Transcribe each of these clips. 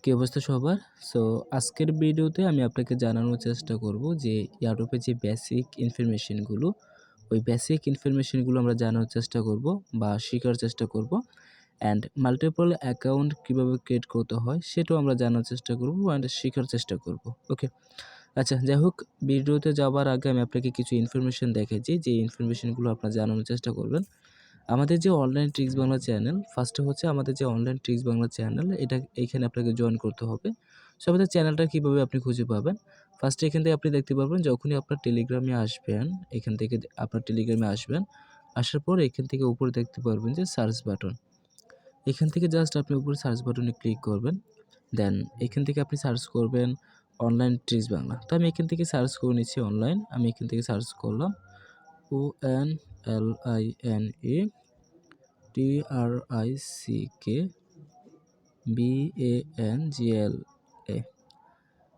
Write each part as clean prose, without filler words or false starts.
কি অবস্থা সবার? সো আজকের ভিডিওতে আমি আপনাকে জানানোর চেষ্টা করব যে ইয়াডোপে যে বেসিক ইনফরমেশনগুলো, ওই বেসিক ইনফরমেশনগুলো আমরা জানার চেষ্টা করব বা শেখার চেষ্টা করব। অ্যান্ড মাল্টিপল অ্যাকাউন্ট কীভাবে ক্রিয়েট করতে হয় সেটাও আমরা জানার চেষ্টা করব অ্যান্ড শেখার চেষ্টা করব। ওকে, আচ্ছা যাই হোক, ভিডিওতে যাওয়ার আগে আমি আপনাকে কিছু ইনফরমেশন দেখাচ্ছি, যে ইনফরমেশনগুলো আপনারা জানানোর চেষ্টা করবেন। আমাদের যে অনলাইন ট্রিক্স বাংলা চ্যানেল, ফার্স্টে হচ্ছে আমাদের যে অনলাইন ট্রিক্স বাংলা চ্যানেল, এটা এইখানে আপনাকে জয়েন করতে হবে। সো আমাদের চ্যানেলটা কীভাবে আপনি খুঁজে পাবেন? ফার্স্টে এখান থেকে আপনি দেখতে পারবেন, যখনই আপনার টেলিগ্রামে আসবেন, এখান থেকে আপনার টেলিগ্রামে আসবেন, আসার পর এখান থেকে উপরে দেখতে পারবেন যে সার্চ বাটন। এখান থেকে জাস্ট আপনি উপরে সার্চ বাটনে ক্লিক করবেন। দেন এখান থেকে আপনি সার্চ করবেন অনলাইন ট্রিক্স বাংলা। তো আমি এখান থেকে সার্চ করে নিচ্ছি অনলাইন। আমি এখান থেকে সার্চ করলাম ONLINE TRICKBANGLA।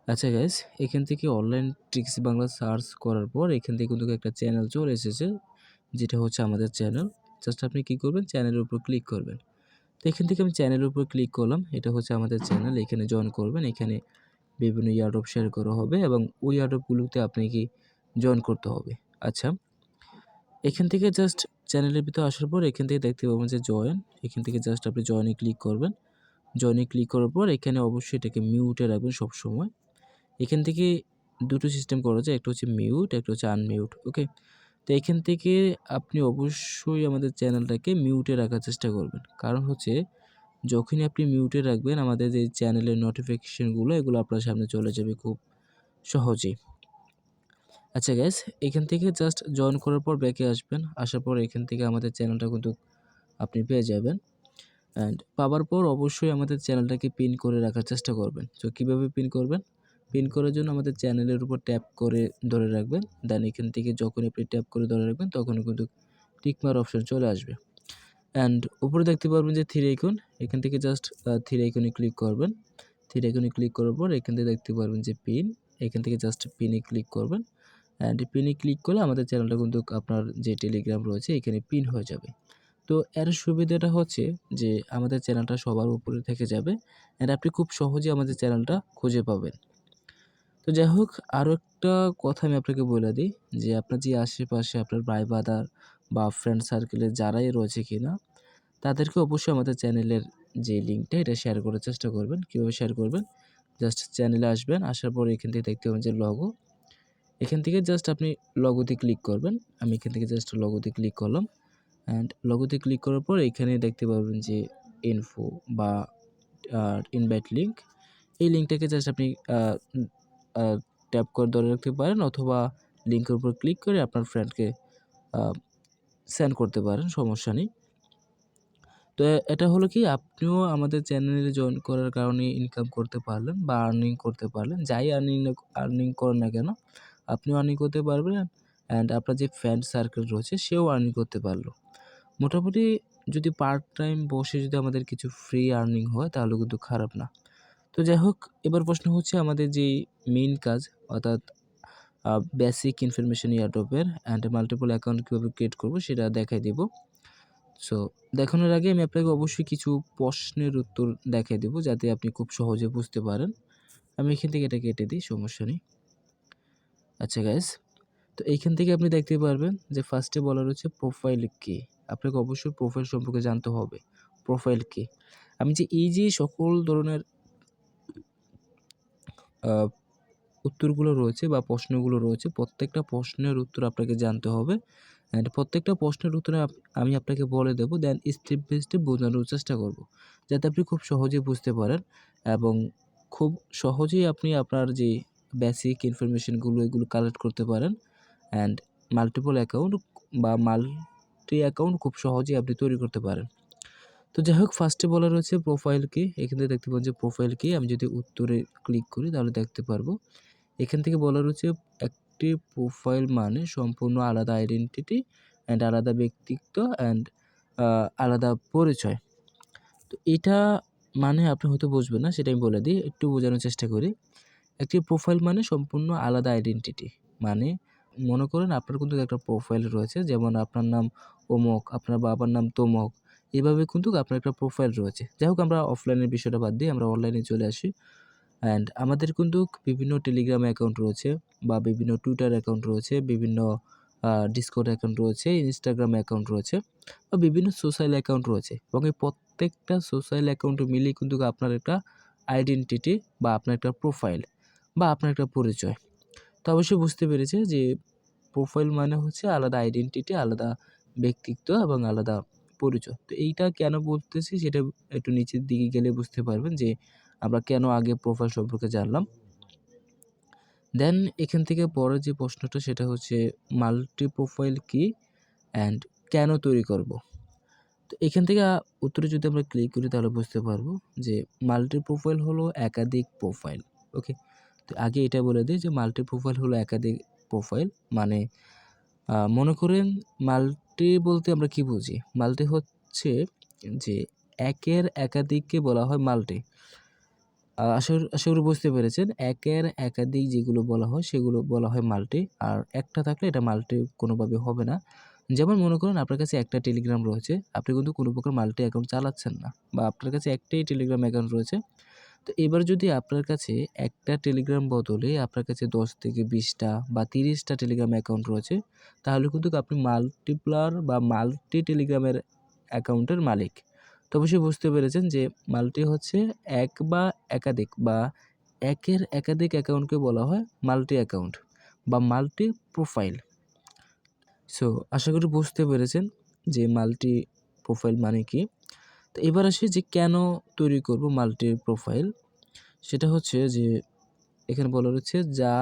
আচ্ছা গাইস, এখান থেকে অনলাইন ট্রিক্স বাংলা সার্চ করার পর এখান থেকে কিন্তু একটা চ্যানেল চলে এসেছে, যেটা হচ্ছে আমাদের চ্যানেল। জাস্ট আপনি কী করবেন, চ্যানেলের উপর ক্লিক করবেন। তো এখান থেকে আমি চ্যানেলের উপর ক্লিক করলাম, এটা হচ্ছে আমাদের চ্যানেল। এখানে জয়েন করবেন। এখানে বিভিন্ন ইয়ারড্রপ শেয়ার করা হবে এবং ওই ইয়ারড্রপগুলোতে আপনাকে জয়েন করতে হবে। আচ্ছা, এখান থেকে জাস্ট চ্যানেলের ভিতরে আসার পর এখান থেকে দেখতে পাবেন যে জয়েন। এখান থেকে জাস্ট আপনি জয়েনে ক্লিক করবেন। জয়েনে ক্লিক করার পর এখানে অবশ্যই এটাকে মিউটে রাখবেন সবসময়। এখান থেকে দুটো সিস্টেম করা যায়, একটা হচ্ছে মিউট, একটা হচ্ছে আনমিউট। ওকে, তো এখান থেকে আপনি অবশ্যই আমাদের চ্যানেলটাকে মিউটে রাখার চেষ্টা করবেন। কারণ হচ্ছে যখনই আপনি মিউটে রাখবেন, আমাদের যে চ্যানেলের নোটিফিকেশনগুলো এগুলো আপনার সামনে চলে যাবে খুব সহজেই। আচ্ছা গাইস, এখান থেকে জাস্ট জয়েন করার পর ব্যাকে আসবেন। আসার পর এখান থেকে আমাদের চ্যানেলটা কিন্তু আপনি পেয়ে যাবেন। অ্যান্ড পাওয়ার পর অবশ্যই আমাদের চ্যানেলটাকে পিন করে রাখার চেষ্টা করবেন। সো কীভাবে পিন করবেন? পিন করার জন্য আমাদের চ্যানেলের উপর ট্যাপ করে ধরে রাখবেন। দেন এখান থেকে যখন আপনি ট্যাপ করে ধরে রাখবেন তখনই কিন্তু টিকমার অপশন চলে আসবে। অ্যান্ড উপরে দেখতে পারবেন যে থ্রি আইকন, এখান থেকে জাস্ট থ্রি আইকনে ক্লিক করবেন। থ্রি আইকনে ক্লিক করার পর এখান থেকে দেখতে পারবেন যে পিন, এখান থেকে জাস্ট পিনে ক্লিক করবেন। অ্যান্ড পিনে ক্লিক করলে আমাদের চ্যানেলটা কিন্তু আপনার যে টেলিগ্রাম রয়েছে এখানে পিন হয়ে যাবে। তো এর সুবিধাটা হচ্ছে যে আমাদের চ্যানেলটা সবার উপরে থেকে যাবে অ্যান্ড আপনি খুব সহজে আমাদের চ্যানেলটা খুঁজে পাবেন। তো যাই হোক, আরও একটা কথা আমি আপনাকে বলে দিই, যে আপনার যে আশেপাশে আপনার ভাই ব্রাদার বা ফ্রেন্ড সার্কেলে যারাই রয়েছে কিনা, তাদেরকে অবশ্যই আমাদের চ্যানেলের যে লিঙ্কটা এটা শেয়ার করার চেষ্টা করবেন। কীভাবে শেয়ার করবেন? জাস্ট চ্যানেলে আসবেন, আসার পর এখান থেকে দেখতে পাবেন যে লগো, এখান থেকে জাস্ট আপনি লগোতে ক্লিক করবেন। আমি এখান থেকে জাস্ট লগোতে ক্লিক করলাম। অ্যান্ড লগোতে ক্লিক করার পর এখানে দেখতে পাবেন যে ইনফো বা ইনভাইট লিঙ্ক, এই লিঙ্কটাকে জাস্ট আপনি ট্যাপ করে ধরে রাখতে পারেন, অথবা লিঙ্কের উপর ক্লিক করে আপনার ফ্রেন্ডকে সেন্ড করতে পারেন, সমস্যা নেই। তো এটা হলো কি, আপনিও আমাদের চ্যানেলে জয়েন করার কারণে ইনকাম করতে পারলেন বা আর্নিং করতে পারলেন। যাই আর্নিং করেন না কেন, আপনিও আর্নিং করতে পারবেন অ্যান্ড আপনার যে ফ্রেন্ড সার্কেল রয়েছে সেও আর্নিং করতে পারলো। মোটামুটি যদি পার্ট টাইম বসে যদি আমাদের কিছু ফ্রি আর্নিং হয় তাহলে কিন্তু খারাপ না। তো যাই হোক, এবার প্রশ্ন হচ্ছে আমাদের যেই মেইন কাজ, অর্থাৎ বেসিক ইনফরমেশন ইয়ারড্রপের অ্যান্ড মাল্টিপল অ্যাকাউন্ট কীভাবে ক্রিয়েট করবো সেটা দেখাই দেব। সো দেখানোর আগে আমি আপনাকে অবশ্যই কিছু প্রশ্নের উত্তর দেখাই দেব, যাতে আপনি খুব সহজে বুঝতে পারেন। আমি এখান থেকে এটা কেটে দিই, সমস্যা নেই। আচ্ছা গাইস, তো এইখান থেকে আপনি দেখতে পারবেন যে ফার্স্টে বলা রয়েছে প্রোফাইল কি। আপনাকে অবশ্যই প্রোফাইল সম্পর্কে জানতে হবে। প্রোফাইল কি? আমি যে এই যে সকল ধরনের উত্তরগুলো রয়েছে বা প্রশ্নগুলো রয়েছে, প্রত্যেকটা প্রশ্নের উত্তর আপনাকে জানতে হবে অ্যান্ড প্রত্যেকটা প্রশ্নের উত্তরে আমি আপনাকে বলে দেবো। দেন স্টেপ বাই স্টেপ বোঝানোর চেষ্টা করব, যাতে আপনি খুব সহজেই বুঝতে পারেন এবং খুব সহজেই আপনি আপনার যে বেসিক ইনফরমেশনগুলো এগুলো কালেক্ট করতে পারেন অ্যান্ড মাল্টিপল অ্যাকাউন্ট বা মাল্টি অ্যাকাউন্ট খুব সহজেই আপনি তৈরি করতে পারেন। তো যাই হোক, ফার্স্টে বলা রয়েছে প্রোফাইল কি। এখান থেকে দেখতে পাবেন যে প্রোফাইল কি। আমি যদি উত্তরে ক্লিক করি তাহলে দেখতে পারবো এখান থেকে বলা রয়েছে একটি প্রোফাইল মানে সম্পূর্ণ আলাদা আইডেন্টিটি অ্যান্ড আলাদা ব্যক্তিত্ব অ্যান্ড আলাদা পরিচয়। তো এটা মানে আপনি হয়তো বুঝবেন না, সেটা আমি বলে দিই, একটু বোঝানোর চেষ্টা করি। একটি প্রোফাইল মানে সম্পূর্ণ আলাদা আইডেন্টিটি। মানে মনে করেন আপনার কিন্তু একটা প্রোফাইল রয়েছে, যেমন আপনার নাম অমুক, আপনার বাবার নাম তমুক, এভাবে কিন্তু আপনার একটা প্রোফাইল রয়েছে। যাই হোক আমরা অফলাইনের বিষয়টা বাদ দিয়ে আমরা অনলাইনে চলে আসি। অ্যান্ড আমাদের কিন্তু বিভিন্ন টেলিগ্রাম অ্যাকাউন্ট রয়েছে বা বিভিন্ন টুইটার অ্যাকাউন্ট রয়েছে, বিভিন্ন ডিসকর্ড অ্যাকাউন্ট রয়েছে, ইনস্টাগ্রাম অ্যাকাউন্ট রয়েছে বা বিভিন্ন সোশ্যাল অ্যাকাউন্ট রয়েছে এবং এই প্রত্যেকটা সোশ্যাল অ্যাকাউন্ট মিলিয়ে কিন্তু আপনার একটা আইডেন্টিটি বা আপনার একটা প্রোফাইল বা আপনার একটা পরিচয়। তো অবশ্যই বুঝতে পেরেছে যে প্রোফাইল মানে হচ্ছে আলাদা আইডেন্টিটি, আলাদা ব্যক্তিত্ব এবং আলাদা পরিচয়। তো এইটা কেন বলতেছি সেটা একটু নিচের দিকে গেলে বুঝতে পারবেন যে আমরা কেন আগে প্রোফাইল সম্পর্কে জানলাম। দেন এখান থেকে পরের যে প্রশ্নটা সেটা হচ্ছে মাল্টি প্রোফাইল কি অ্যান্ড কেন তৈরি করব? তো এখান থেকে উত্তরে যদি আমরা ক্লিক করি তাহলে বুঝতে পারবো যে মাল্টি প্রোফাইল হলো একাধিক প্রোফাইল। ওকে? তো আগে এটা বলে দিই যে মাল্টি প্রোফাইল হলো একাধিক প্রোফাইল মানে মনে করেন মাল্টি বলতে আমরা কি বুঝি? মাল্টি হচ্ছে যে একের একাধিককে বলা হয় মাল্টি। আশা করি বুঝতে পেরেছেন। একের একাধিক যেগুলো বলা হয় সেগুলো বলা হয় মাল্টি। আর একটা থাকলে এটা মাল্টি কোনোভাবে হবে না। যেমন মনে করুন আপনার কাছে একটা টেলিগ্রাম রয়েছে। আপনি কিন্তু কোনো প্রকার মাল্টি অ্যাকাউন্ট চালাচ্ছেন না বা আপনার কাছে একটাই টেলিগ্রাম অ্যাকাউন্ট রয়েছে। তো এবার যদি আপনার কাছে একটা টেলিগ্রাম বদলে আপনার কাছে 10 থেকে 20 টা বা 30 টা টেলিগ্রাম অ্যাকাউন্ট রয়েছে, তাহলে কিন্তু আপনি মাল্টিপ্লার বা মাল্টি টেলিগ্রামের অ্যাকাউন্টের মালিক। তো অবশ্যই বুঝতে পেরেছেন যে মাল্টি হচ্ছে এক বা একাধিক বা একের একাধিক অ্যাকাউন্টকে বলা হয় মাল্টি অ্যাকাউন্ট বা মাল্টি প্রোফাইল। সো আশা করি বুঝতে পেরেছেন যে মাল্টি প্রোফাইল মানে কি। তো এবার আসি যে কেন তৈরি করব মাল্টি প্রোফাইল? সেটা হচ্ছে যে এখানে বলা রয়েছে যা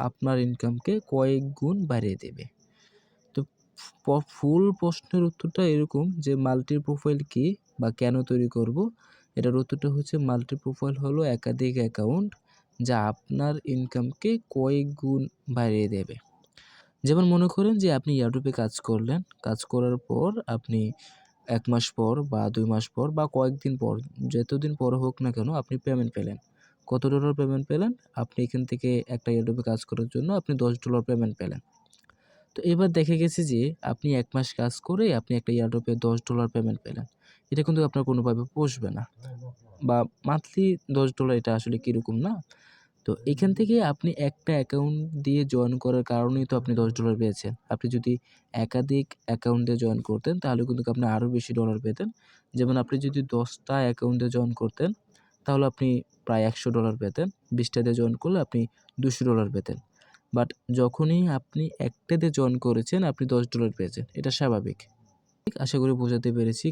আপনার ইনকামকে কয়েক গুণ বাড়িয়ে দেবে। তো ফুল প্রশ্নের উত্তরটা এরকম যে মাল্টি প্রোফাইল কি বা কেন তৈরি করব? এটার উত্তরটা হচ্ছে মাল্টি প্রোফাইল হলো একাধিক অ্যাকাউন্ট যা আপনার ইনকামকে কয়েক গুণ বাড়িয়ে দেবে। যেমন মনে করেন যে আপনি ইউটিউবে কাজ করলেন, কাজ করার পর আপনি ১ মাস পর বা ২ মাস পর বা কয়েকদিন পর যতদিন পর হোক না কেন আপনি পেমেন্ট পেলেন। কত ডলার পেমেন্ট পেলেন? আপনি এখান থেকে একটা ইউটিউবে কাজ করার জন্য আপনি $10 পেমেন্ট পেলেন। তো এবার দেখা গেছে যে আপনি ১ মাস কাজ করে আপনি একটা ইউটিউবে $10 পেমেন্ট পেলেন। এটা কিন্তু আপনার কোনোভাবে পোষবে না বা মান্থলি $10 এটা আসলে কিরকম না? তো এখান থেকে আপনি একটা অ্যাকাউন্ট দিয়ে জয়েন করার কারণেই তো আপনি $10 পেয়েছেন। আপনি যদি একাধিক অ্যাকাউন্ট দিয়ে জয়েন করতেন তাহলে কিন্তু আপনি আরও বেশি ডলার পেতেন। যেমন আপনি যদি ১০ টা অ্যাকাউন্ট দিয়ে জয়েন করতেন তাহলে আপনি প্রায় $100 পেতেন। ২০ টা দিয়ে জয়েন করলে আপনি $200 পেতেন। বাট যখনই আপনি একটাতে জয়েন করেছেন আপনি $10 পেয়েছেন। এটা স্বাভাবিক। আশা করি বোঝাতে পেরেছি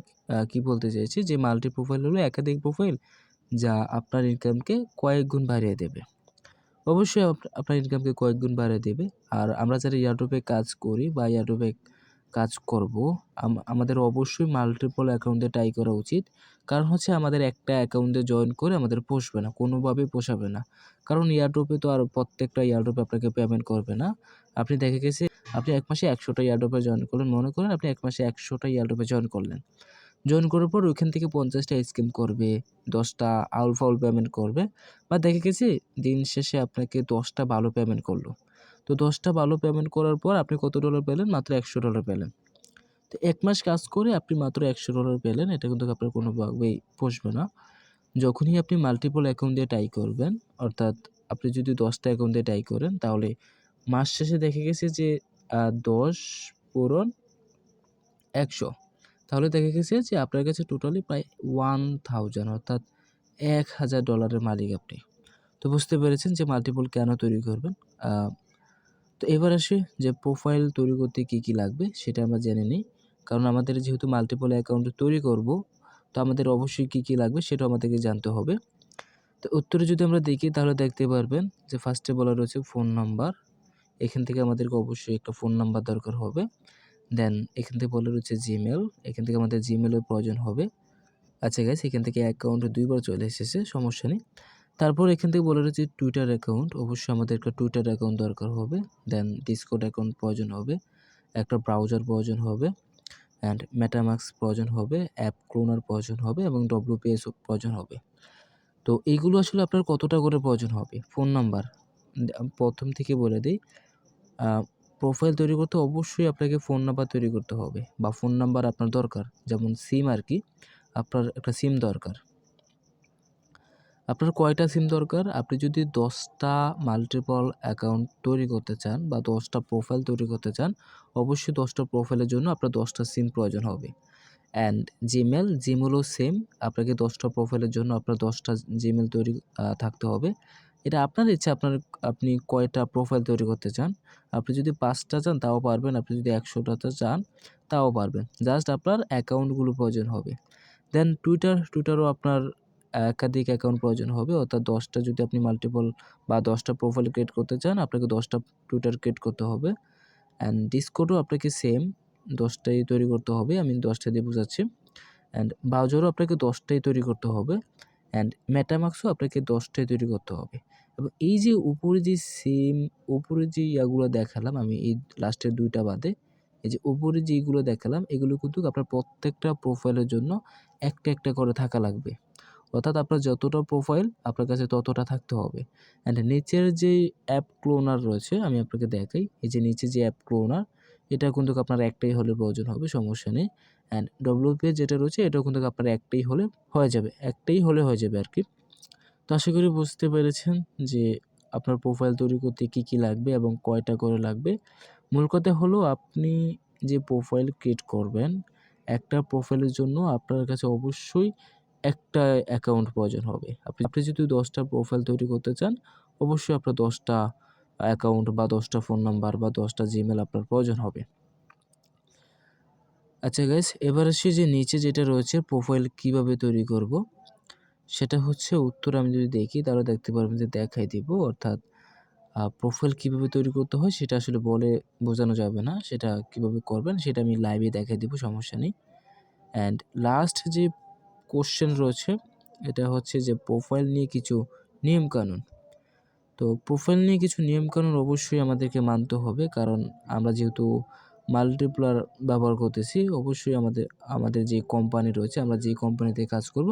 কি বলতে চাইছি যে মাল্টি প্রোফাইল হলো একাধিক প্রোফাইল যা আপনার ইনকামকে কয়েক গুণ বাড়িয়ে দেবে। অবশ্যই আপনার ইনকামকে কয়েক গুণ বাড়িয়ে দেবে। আর আমরা যারা ইউটিউবে কাজ করি বা ইউটিউবে কাজ করব, আমাদের অবশ্যই মাল্টিপল অ্যাকাউন্ট দিয়ে ট্রাই করা উচিত। কারণ হচ্ছে আমাদের একটা অ্যাকাউন্টে জয়েন করে আমাদের পোষবে না, কোনোভাবেই পোষাবে না। কারণ ইউটিউবে তো আর প্রত্যেকটা ইউটিউবে আপনাকে পেমেন্ট করবে না। আপনি দেখা গেছে আপনি ১ মাসে ১০০ টা ইউটিউবে জয়েন করলেন। মনে করেন আপনি ১ মাসে ১০০ টা ইউটিউবে জয়েন করলেন। জয়েন করার পর ওইখান থেকে ৫০ টা স্ক্যাম করবে, ১০ টা আউল-ফাউল পেমেন্ট করবে বা দেখা গেছে দিন শেষে আপনাকে ১০ টা ভালো পেমেন্ট করলো। তো ১০ টা ভালো পেমেন্ট করার পর আপনি কত ডলার পেলেন? মাত্র $১০০ পেলেন। তো ১ মাস কাজ করে আপনি মাত্র $১০০ পেলেন। এটা কিন্তু আপনার কোনোভাবেই পোষবে না। যখনই আপনি মাল্টিপল অ্যাকাউন্ট দিয়ে ট্রাই করবেন, অর্থাৎ আপনি যদি ১০ টা অ্যাকাউন্ট দিয়ে ট্রাই করেন তাহলে মাস শেষে দেখা গেছে যে ১০ পূরণ ১০০ তাহলে দেখা গেছে যে আপনার কাছে টোটালি প্রায় 1000 অর্থাৎ $১,০০০ এর মালিক আপনি। তো বুঝতে পেরেছেন যে মাল্টিপল কেন তৈরি করবেন। আ তো এবার আসি যে প্রোফাইল তৈরি করতে কী লাগবে সেটা আমরা জেনে নিই। কারণ আমাদের যেহেতু মাল্টিপল অ্যাকাউন্ট তৈরি করব, তো আমাদের অবশ্যই কী লাগবে সেটাও আমাদেরকে জানতে হবে। তো উত্তরে যদি আমরা দেখি তাহলে দেখতে পারবেন যে ফার্স্টে বলা রয়েছে ফোন নাম্বার। এখান থেকে আমাদেরকে অবশ্যই একটা ফোন নাম্বার দরকার হবে। দেন এখান থেকে বলা রয়েছে জিমেইল, এখান থেকে আমাদের জিমেইলের প্রয়োজন হবে। আচ্ছা গাইস এখান থেকে অ্যাকাউন্ট ২ বার চলে এসেছে, সমস্যা নেই। তারপর এখান থেকে বলা রয়েছে টুইটার অ্যাকাউন্ট, অবশ্যই আমাদের একটা টুইটার অ্যাকাউন্ট দরকার হবে। দেন ডিসকর্ড অ্যাকাউন্ট প্রয়োজন হবে, একটা ব্রাউজার প্রয়োজন হবে অ্যান্ড মেটামাস্ক প্রয়োজন হবে, অ্যাপ ক্লোনার প্রয়োজন হবে এবং WPS প্রয়োজন হবে। তো এইগুলো আসলে আপনার কতটা করে প্রয়োজন হবে? ফোন নাম্বার ১ম থেকে বলে দেই, আ প্রোফাইল তৈরি করতে অবশ্যই আপনাকে ফোন নাম্বার তৈরি করতে হবে বা ফোন নাম্বার আপনার দরকার। যেমন সিম আর কি, আপনার একটা সিম দরকার। আপনার কয়টা সিম দরকার? আপনি যদি 10টা মাল্টিপল অ্যাকাউন্ট তৈরি করতে চান বা 10টা প্রোফাইল তৈরি করতে চান, অবশ্যই 10টা প্রোফাইলের জন্য আপনার 10টা সিম প্রয়োজন হবে। অ্যান্ড জিমেলও সেম, আপনাকে 10টা প্রোফাইলের জন্য আপনার 10টা জিমেল তৈরি থাকতে হবে। এটা আপনার ইচ্ছা, আপনি কয়টা প্রোফাইল তৈরি করতে চান। আপনি যদি 5টা চান তাও পারবেন, আপনি যদি 100টা চান তাও পারবেন। জাস্ট আপনার অ্যাকাউন্টগুলো প্রয়োজন হবে। দেন টুইটারও আপনার একাধিক অ্যাকাউন্ট প্রয়োজন হবে, অর্থাৎ 10টা যদি আপনি মাল্টিপল বা 10টা প্রোফাইল ক্রিয়েট করতে চান, আপনাকে 10টা টুইটার ক্রিয়েট করতে হবে। অ্যান্ড ডিসকর্ডও আপনাকে সেম 10টাই তৈরি করতে হবে, আমি 10টা দিয়ে বোঝাচ্ছি। অ্যান্ড ব্রাউজারও আপনাকে 10টাই তৈরি করতে হবে। অ্যান্ড মেটামাস্কও আপনাকে 10টাই তৈরি করতে হবে। এবং এই যে উপরে যে ইয়াগুলো দেখালাম আমি, এই লাস্টের 2টা বাদে, এই যে উপরে যেইগুলো দেখালাম এগুলো কিন্তু আপনার প্রত্যেকটা প্রোফাইলের জন্য একটা করে থাকা লাগবে। অর্থাৎ আপনার যতটা প্রোফাইল আপনার কাছে ততটা থাকতে হবে। অ্যান্ড নিচের যে অ্যাপ ক্লোনার রয়েছে আমি আপনাকে দেখাই, এই যে নিচে যে অ্যাপ ক্লোনার, এটা কিন্তু আপনার একটাই হলে প্রয়োজন হবে, সমস্যা নেই। অ্যান্ড ডব্লিউপি যেটা রয়েছে এটাও কিন্তু আপনার একটাই হলে হয়ে যাবে আর কি। তো আশা করি বুঝতে পেরেছেন যে আপনার প্রোফাইল তৈরি করতে কী লাগবে এবং কয়টা করে লাগবে। মূল কথা হলো, আপনি যে প্রোফাইল ক্রিয়েট করবেন, একটা প্রোফাইলের জন্য আপনার কাছে অবশ্যই একটা অ্যাকাউন্ট প্রয়োজন হবে। আপনি যদি 10টা প্রোফাইল তৈরি করতে চান, অবশ্যই আপনার 10টা অ্যাকাউন্ট বা 10টা ফোন নাম্বার বা 10টা জিমেল আপনার প্রয়োজন হবে। আচ্ছা গাইস, এবার আসি যে নিচে যেটা রয়েছে প্রোফাইল কিভাবে তৈরি করব, সেটা হচ্ছে উত্তর আমি যদি দেখি তাহলে দেখতে পারবেন যে দেখাই দিব। অর্থাৎ প্রোফাইল কীভাবে তৈরি করতে হয় সেটা আসলে বলে বোঝানো যাবে না। সেটা কীভাবে করবেন সেটা আমি লাইভে দেখাই দিব, সমস্যা নেই। অ্যান্ড লাস্ট যে কোশ্চেন রয়েছে এটা হচ্ছে যে প্রোফাইল নিয়ে কিছু নিয়মকানুন। তো প্রোফাইল নিয়ে কিছু নিয়মকানুন অবশ্যই আমাদেরকে মানতে হবে, কারণ আমরা যেহেতু মাল্টিপ্লার ব্যবহার করতেছি, অবশ্যই আমাদের যে কোম্পানি রয়েছে, আমরা যেই কোম্পানিতে কাজ করব,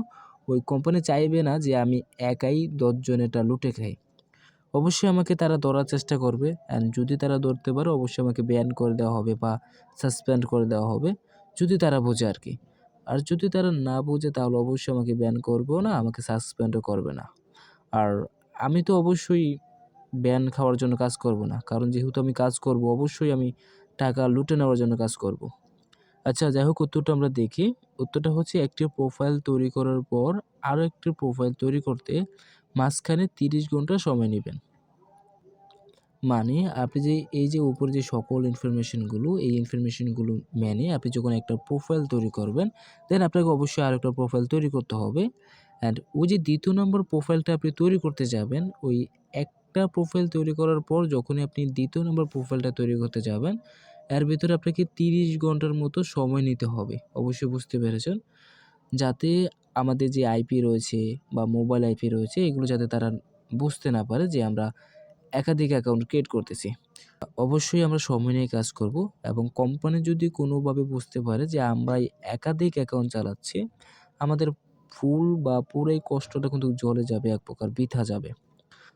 ওই কোম্পানি চাইবে না যে আমি একাই 10 জনেরটা লুটে খাই। অবশ্যই আমাকে তারা ধরার চেষ্টা করবে, অ্যান্ড যদি তারা ধরতে পারে অবশ্যই আমাকে ব্যান করে দেওয়া হবে বা সাসপেন্ড করে দেওয়া হবে, যদি তারা বোঝে আর কি। আর যদি তারা না বোঝে তাহলে অবশ্যই আমাকে ব্যান করবেও না, আমাকে সাসপেন্ডও করবে না। আর আমি তো অবশ্যই ব্যান খাওয়ার জন্য কাজ করব না, কারণ যেহেতু আমি কাজ করব অবশ্যই আমি টাকা লুটে নেওয়ার জন্য কাজ করব। আচ্ছা যাই হোক, উত্তরটা আমরা দেখি। উত্তরটা হচ্ছে, একটি প্রোফাইল তৈরি করার পর আরও একটি প্রোফাইল তৈরি করতে মাঝখানে 30 ঘন্টা সময় নেবেন। মানে আপনি যে এই যে উপরে যে সকল ইনফরমেশনগুলো, এই ইনফরমেশনগুলো মেনে আপনি যখন একটা প্রোফাইল তৈরি করবেন, দেন আপনাকে অবশ্যই আরেকটা প্রোফাইল তৈরি করতে হবে। অ্যান্ড ওই যে 2য় নম্বর প্রোফাইলটা আপনি তৈরি করতে যাবেন, ওই একটা প্রোফাইল তৈরি করার পর যখনই আপনি 2য় নম্বর প্রোফাইলটা তৈরি করতে যাবেন, এর ভিতরে আপনাকে 30 ঘন্টার মতো সময় নিতে হবে। অবশ্যই বুঝতে পেরেছেন? যাতে আমাদের যে আইপি রয়েছে বা মোবাইল আইপি রয়েছে, এগুলো যাতে তারা বুঝতে না পারে যে আমরা একাধিক অ্যাকাউন্ট ক্রিয়েট করতেছি। অবশ্যই আমরা সময় নিয়ে কাজ করব, এবং কোম্পানি যদি কোনোভাবে বুঝতে পারে যে আমরা একাধিক অ্যাকাউন্ট চালাচ্ছি, আমাদের ফুল বা পুরো এই কষ্টটা কিন্তু জলে যাবে, এক প্রকার বৃথা যাবে।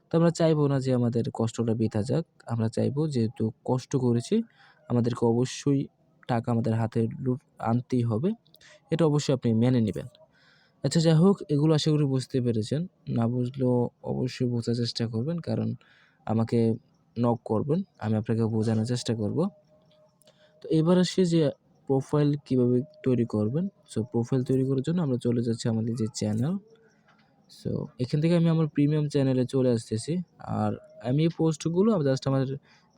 তো আমরা চাইবো না যে আমাদের কষ্টটা বৃথা যাক। আমরা চাইবো যেহেতু কষ্ট করেছি, আমাদেরকে অবশ্যই টাকা আমাদের হাতে আনতেই হবে। এটা অবশ্যই আপনি মেনে নিবেন। আচ্ছা যাই হোক, এগুলো আশা করি বুঝতে পেরেছেন। না বুঝলেও অবশ্যই বোঝার চেষ্টা করবেন, কারণ আমাকে নক করবেন, আমি আপনাকে বোঝানোর চেষ্টা করব। তো এবার আসি যে প্রোফাইল কিভাবে তৈরি করবেন। সো প্রোফাইল তৈরি করার জন্য আমরা চলে যাচ্ছি আমাদের যে চ্যানেল। সো এখান থেকে আমি আমার প্রিমিয়াম চ্যানেলে চলে আসতেছি। আর আমি এই পোস্টগুলো জাস্ট আমার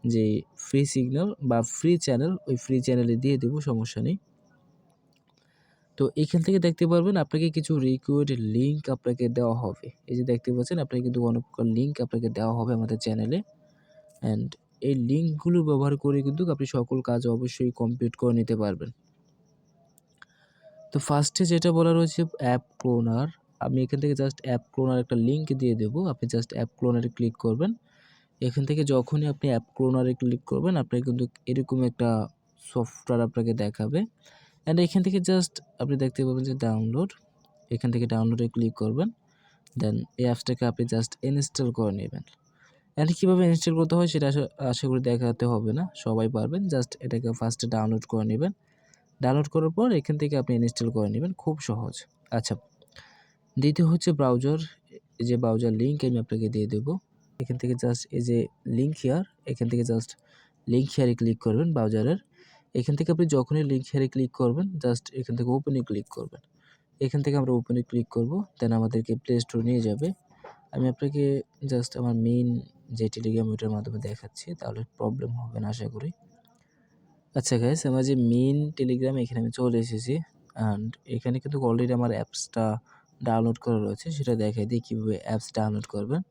যে ফ্রি সিগন্যাল বা ফ্রি চ্যানেল, ওই ফ্রি চ্যানেলে দিয়ে দেবো, সমস্যা নেই। তো এখান থেকে দেখতে পারবেন আপনাকে কিছু রিকোয়েড লিঙ্ক আপনাকে দেওয়া হবে। এই যে দেখতে পাচ্ছেন, আপনাকে কিন্তু অনেক প্রকার লিঙ্ক আপনাকে দেওয়া হবে আমাদের চ্যানেলে। অ্যান্ড এই লিঙ্কগুলো ব্যবহার করে কিন্তু আপনি সকল কাজ অবশ্যই কমপ্লিট করে নিতে পারবেন। তো ফার্স্টে যেটা বলা রয়েছে অ্যাপ ক্লোনার, আমি এখান থেকে জাস্ট অ্যাপ ক্লোনার একটা লিঙ্ক দিয়ে দেবো। আপনি জাস্ট অ্যাপ ক্লোনারে ক্লিক করবেন। এখান থেকে যখনই আপনি অ্যাপ ক্লোনারে ক্লিক করবেন, আপনার কিন্তু এরকম একটা সফটওয়্যার আপনাকে দেখাবে। অ্যান্ড এখান থেকে জাস্ট আপনি দেখতে পাবেন যে ডাউনলোড, এখান থেকে ডাউনলোডে ক্লিক করবেন। দেন এই অ্যাপসটাকে আপনি জাস্ট ইনস্টল করে নেবেন। অ্যান্ড কীভাবে ইনস্টল করতে হয় সেটা আশা করি দেখাতে হবে না, সবাই পারবেন। জাস্ট এটাকে ফার্স্টে ডাউনলোড করে নেবেন। ডাউনলোড করার পর এখান থেকে আপনি ইনস্টল করে নেবেন, খুব সহজ। আচ্ছা, দ্বিতীয় হচ্ছে ব্রাউজার। এই যে ব্রাউজার লিঙ্ক আমি আপনাকে দিয়ে দেবো। এখান থেকে জাস্ট এই যে লিঙ্ক হেয়ার, এখান থেকে জাস্ট লিঙ্ক হেয়ারে ক্লিক করবেন ব্রাউজারের। এখান থেকে আপনি যখনই লিঙ্ক হেয়ারে ক্লিক করবেন জাস্ট এখান থেকে ওপেনে ক্লিক করবেন। এখান থেকে আমরা ওপেনে ক্লিক করব, দেন আমাদেরকে প্লে স্টোর নিয়ে যাবে। আমি আপনাকে জাস্ট আমার মেইন যে টেলিগ্রাম ওইটার মাধ্যমে দেখাচ্ছি, তাহলে প্রবলেম হবে না আশা করি। আচ্ছা গাইস, আমার যে মেইন টেলিগ্রাম এখানে আমি চলে এসেছি। অ্যান্ড এখানে কিন্তু অলরেডি আমার অ্যাপসটা ডাউনলোড করা রয়েছে, সেটা দেখাই দিই কীভাবে অ্যাপস ডাউনলোড করবেন।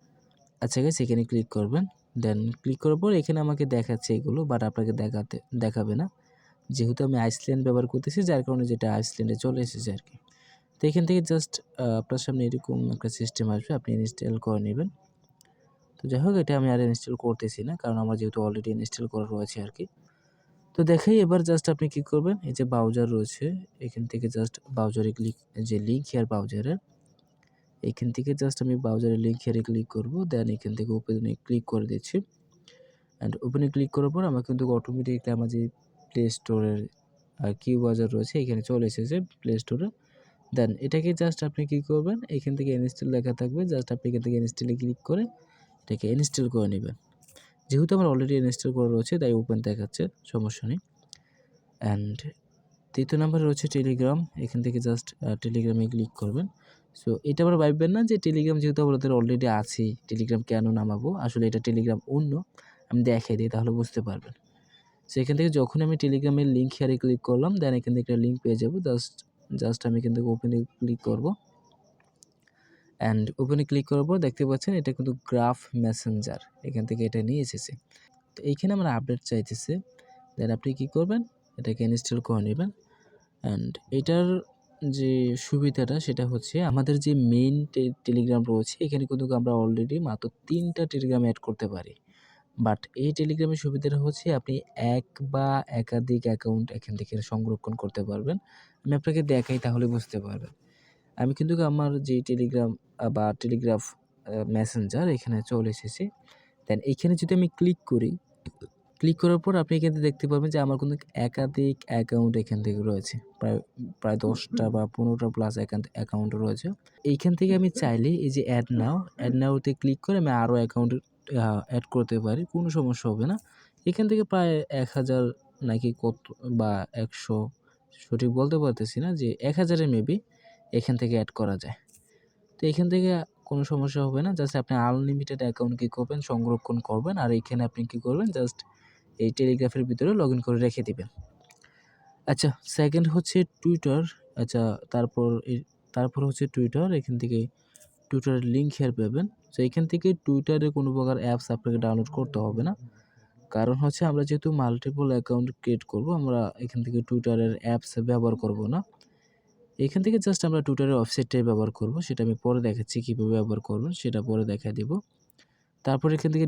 আচ্ছা গাইস, এখানে ক্লিক করবেন। দেন ক্লিক করার পর এখানে আমাকে দেখাচ্ছে এগুলো, বাট আপনাকে দেখাবে না, যেহেতু আমি আইসল্যান্ড ব্যবহার করতেছি, যার কারণে যেটা আইসল্যান্ডে চলে এসেছে আর কি। তো এখান থেকে জাস্ট আপনার সামনে এরকম একটা সিস্টেম আসবে, আপনি ইনস্টল করে নেবেন। তো যাই হোক, এটা আমি আর ইনস্টল করতেছি না, কারণ আমার যেহেতু অলরেডি ইনস্টল করা রয়েছে আর কি। তো দেখাই এবার জাস্ট আপনি কী করবেন, এই যে ব্রাউজার রয়েছে এখান থেকে জাস্ট ব্রাউজারে ক্লিক, যে লিঙ্ক হেয়ার ব্রাউজারের, এখান থেকে জাস্ট আমি ব্রাউজারের লিঙ্ক হেয়ারে ক্লিক করব। দেন এখান থেকে ওপেনে ক্লিক করে দিচ্ছি। অ্যান্ড ওপেনে ক্লিক করার পর আমার কিন্তু অটোমেটিকলি আমার যে প্লে স্টোরের কিউ বাজার রয়েছে এখানে চলে এসেছে প্লে স্টোরে। দেন এটাকে জাস্ট আপনি কী করবেন, এখান থেকে ইনস্টল লেখা থাকবে, জাস্ট আপনি এখান থেকে ইনস্টলে ক্লিক করে এটাকে ইনস্টল করে নেবেন। যেহেতু আমার অলরেডি ইনস্টল করা রয়েছে তাই ওপেন দেখাচ্ছে, সমস্যা নেই। অ্যান্ড তৃতীয় নাম্বারে রয়েছে টেলিগ্রাম। এখান থেকে জাস্ট টেলিগ্রামে ক্লিক করবেন। সো এটা আবার ভাববেন না যে টেলিগ্রাম যেহেতু আমাদের অলরেডি আছেই, টেলিগ্রাম কেন নামাবো, আসলে এটা টেলিগ্রাম অন্য, আমি দেখাই দিই তাহলে বুঝতে পারবেন। সো এখান থেকে যখন আমি টেলিগ্রামের লিঙ্ক হেয়ারে ক্লিক করলাম, দেন এখান থেকে একটা লিঙ্ক পেয়ে যাবো। জাস্ট আমি এখান থেকে ওপেনে ক্লিক করব। অ্যান্ড ওপেনে ক্লিক করার পর দেখতে পাচ্ছেন এটা কিন্তু গ্রাফ মেসেঞ্জার, এখান থেকে এটা নিয়ে এসেছে। তো এইখানে আমরা আপডেট চাইতেছে, দেন আপনি কী করবেন, এটাকে ইনস্টল করে নেবেন। অ্যান্ড এটার যে সুবিধাটা সেটা হচ্ছে আমাদের যে মেইন টেলিগ্রাম রয়েছে এখানে কিন্তু আমরা অলরেডি মাত্র 3টা টেলিগ্রাম অ্যাড করতে পারি। বাট এই টেলিগ্রামের সুবিধাটা হচ্ছে আপনি এক বা একাধিক অ্যাকাউন্ট এখান থেকে সংরক্ষণ করতে পারবেন। আমি আপনাকে দেখাই তাহলে বুঝতে পারবেন। আমি কিন্তু আমার যে টেলিগ্রাম বা টেলিগ্রাফ মেসেঞ্জার এখানে চলে এসেছি। দেন এইখানে যদি আমি ক্লিক করি, ক্লিক করার পর আপনি এখান থেকে দেখতে পাবেন যে আমার কিন্তু একাধিক অ্যাকাউন্ট এখান থেকে রয়েছে, প্রায় 10টা বা 15টা প্লাস অ্যাকাউন্ট রয়েছে। এইখান থেকে আমি চাইলে এই যে অ্যাড নাওতে ক্লিক করে আমি আরও অ্যাকাউন্ট অ্যাড করতে পারি, কোনো সমস্যা হবে না। এখান থেকে প্রায় 1000 নাকি কত বা 100 সঠিক বলতে পারতেছি না, যে 1000-এর মেবি এখান থেকে অ্যাড করা যায়। তো এখান থেকে কোনো সমস্যা হবে না, জাস্ট আপনি আনলিমিটেড অ্যাকাউন্ট কী করবেন, সংরক্ষণ করবেন। আর এইখানে আপনি কী করবেন, জাস্ট এই টেলিগ্রাফের ভিতরে লগ ইন করে রেখে দিবেন। আচ্ছা, সেকেন্ড হচ্ছে টুইটার। আচ্ছা, তারপর হচ্ছে টুইটার। এখান থেকে টুইটারের লিঙ্ক হেয়ার পাবেন। তো এখান থেকে টুইটারে কোনো প্রকার অ্যাপস আপনাকে ডাউনলোড করতে হবে না, কারণ হচ্ছে আমরা যেহেতু মাল্টিপল অ্যাকাউন্ট ক্রিয়েট করব, আমরা এখান থেকে টুইটারের অ্যাপস ব্যবহার করব না। এখান থেকে জাস্ট আমরা টুইটারের ওয়েবসাইটটাই ব্যবহার করব, সেটা আমি পরে দেখাচ্ছি কীভাবে ব্যবহার করবেন, সেটা পরে দেখা দিব। তারপর এখান থেকে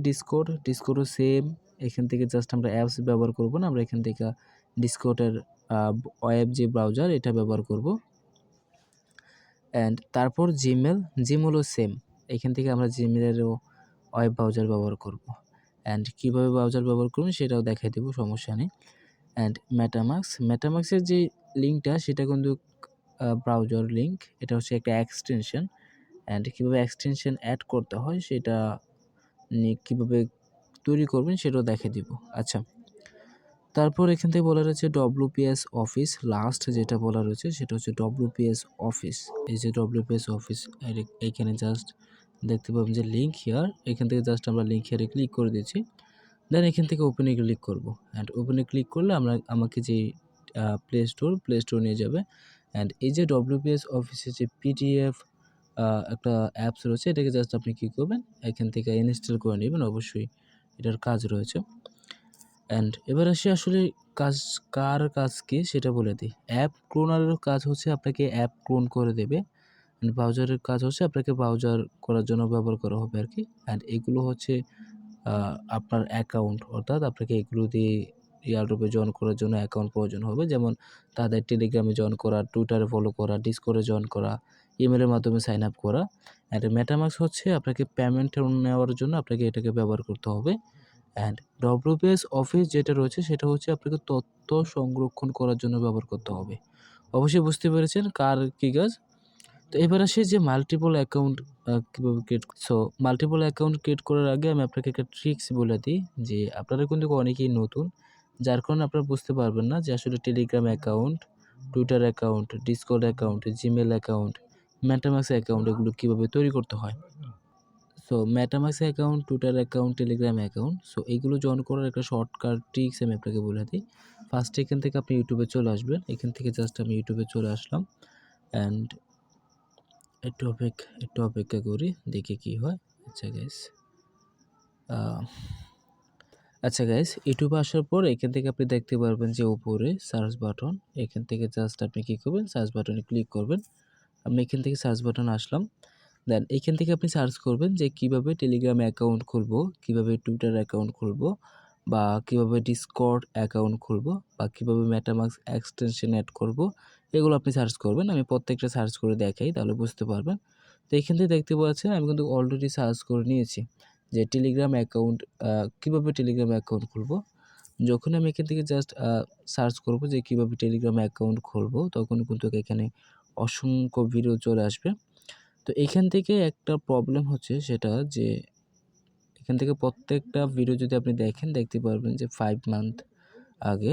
ডিসকর্ডও সেম। এখান থেকে জাস্ট আমরা অ্যাপস ব্যবহার করব না, আমরা এখান থেকে ডিসকর্ডের ওয়েব যে ব্রাউজার এটা ব্যবহার করব। অ্যান্ড তারপর জিমেলও সেম। এখান থেকে আমরা জিমেলেরও ওয়েব ব্রাউজার ব্যবহার করব। অ্যান্ড কীভাবে ব্রাউজার ব্যবহার করবেন সেটাও দেখাই দেবো, সমস্যা নেই। অ্যান্ড মেটামাস্কের যে লিঙ্কটা সেটা কিন্তু ব্রাউজার লিঙ্ক, এটা হচ্ছে একটা এক্সটেনশন। অ্যান্ড কীভাবে এক্সটেনশন অ্যাড করতে হয় সেটা কীভাবে তৈরি করবেন সেটাও দেখিয়ে দিব। আচ্ছা, তারপর এখান থেকে বলা রয়েছে WPS অফিস। লাস্ট যেটা বলা রয়েছে সেটা হচ্ছে WPS অফিস। এই যে WPS অফিস, এইখানে জাস্ট দেখতে পাবেন যে লিঙ্ক হিয়ার, এখান থেকে জাস্ট আমরা লিঙ্ক হিয়ারে ক্লিক করে দিচ্ছি। দেন এখান থেকে ওপেনে ক্লিক করব। অ্যান্ড ওপেনে ক্লিক করলে আমাকে যে প্লে স্টোর নিয়ে যাবে। অ্যান্ড এই যে WPS অফিসের যে PDF একটা অ্যাপস রয়েছে, এটাকে জাস্ট আপনি কী করবেন, এখান থেকে ইনস্টল করে নেবেন, অবশ্যই এটার কাজ রয়েছে। অ্যান্ড এবার আসি আসলে কার কাজ কী সেটা বলে দিই। অ্যাপ ক্লোনারের কাজ হচ্ছে আপনাকে অ্যাপ ক্লোন করে দেবে। অ্যান্ড ব্রাউজারের কাজ হচ্ছে আপনাকে ব্রাউজার করার জন্য ব্যবহার করা হবে আর কি। অ্যান্ড এগুলো হচ্ছে আপনার অ্যাকাউন্ট, অর্থাৎ আপনাকে এগুলো দিয়ে এয়ারড্রপে জয়েন করার জন্য অ্যাকাউন্ট প্রয়োজন হবে, যেমন তাদের টেলিগ্রামে জয়েন করা, টুইটারে ফলো করা, ডিসকর্ডে জয়েন করা, ইমেলের মাধ্যমে সাইন আপ করা। অ্যান্ড মেটামাস্ক হচ্ছে আপনাকে পেমেন্ট নেওয়ার জন্য আপনাকে এটাকে ব্যবহার করতে হবে। অ্যান্ড ডব্লিউপিএস অফিস যেটা রয়েছে সেটা হচ্ছে আপনাকে তথ্য সংরক্ষণ করার জন্য ব্যবহার করতে হবে। অবশ্যই বুঝতে পেরেছেন কার কী কাজ। তো এবার আসি যে মাল্টিপল অ্যাকাউন্ট কীভাবে create. So multiple account create করার আগে আমি আপনাকে একটা ট্রিক্স বলে দিই যে আপনারা কিন্তু অনেকেই নতুন, যার কারণে আপনারা বুঝতে পারবেন না যে আসলে Telegram account, Twitter account, Discord account, Gmail account, MetaMask account এগুলো কীভাবে তৈরি করতে হয়। So MetaMask account, Twitter account, Telegram account, so এইগুলো জয়েন করার একটা শর্টকাট ট্রিক্স আমি আপনাকে বলে দিই। ফার্স্টে এখান থেকে আপনি ইউটিউবে চলে আসবেন। এখান থেকে জাস্ট আমি ইউটিউবে চলে আসলাম। অ্যান্ড একটু অপেক্ষা করি, দেখি কি হয়। আচ্ছা গাইস, ইউটিউবে আসার পর এখান থেকে আপনি দেখতে পারবেন যে উপরে সার্চ বাটন, এখান থেকে জাস্ট আপনি কী করবেন, সার্চ বাটনে ক্লিক করবেন। আমি এখান থেকে সার্চ বাটন আসলাম। দেন এখান থেকে আপনি সার্চ করবেন যে কিভাবে টেলিগ্রাম অ্যাকাউন্ট খুলবো, কিভাবে টুইটার অ্যাকাউন্ট খুলবো, বা কিভাবে ডিসকর্ড অ্যাকাউন্ট খুলবো, বা কিভাবে মেটামাস্ক এক্সটেনশন অ্যাড করব, এগুলো আপনি সার্চ করবেন। আমি প্রত্যেকটা সার্চ করে দেখাই, তাহলে বুঝতে পারবেন। তো এখান থেকে দেখতে পাচ্ছেন আমি কিন্তু অলরেডি সার্চ করে নিয়েছি যে টেলিগ্রাম অ্যাকাউন্ট কীভাবে টেলিগ্রাম অ্যাকাউন্ট খুলবো। যখন আমি এখান থেকে জাস্ট সার্চ করব যে কীভাবে টেলিগ্রাম অ্যাকাউন্ট খুলবো, তখন কিন্তু এখানে অসংখ্য ভিডিও চলে আসবে। তো এখান থেকে একটা প্রবলেম হচ্ছে সেটা যে এখান থেকে প্রত্যেকটা ভিডিও যদি আপনি দেখেন, দেখতে পারবেন যে 5 মান্থ আগে,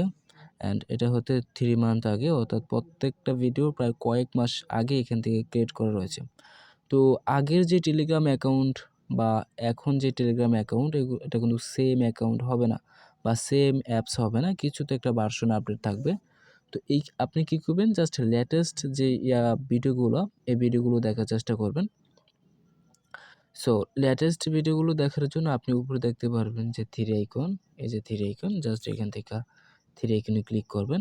অ্যান্ড এটা হতে 3 মান্থ আগে, অর্থাৎ প্রত্যেকটা ভিডিও প্রায় কয়েক মাস আগে এখান থেকে ক্রিয়েট করা রয়েছে। তো আগের যে টেলিগ্রাম অ্যাকাউন্ট বা এখন যে টেলিগ্রাম অ্যাকাউন্ট, এটা কিন্তু সেম অ্যাকাউন্ট হবে না বা সেম অ্যাপস হবে না, কিছু তো একটা ভার্সন আপডেট থাকবে। তো এই আপনি কী করবেন, জাস্ট লেটেস্ট যে ভিডিওগুলো, এই ভিডিওগুলো দেখার চেষ্টা করবেন। সো লেটেস্ট ভিডিওগুলো দেখার জন্য আপনি উপরে দেখতে পারবেন যে থ্রি আইকন, এই যে থ্রি আইকন, জাস্ট এখান থেকে থ্রি আইকনে ক্লিক করবেন।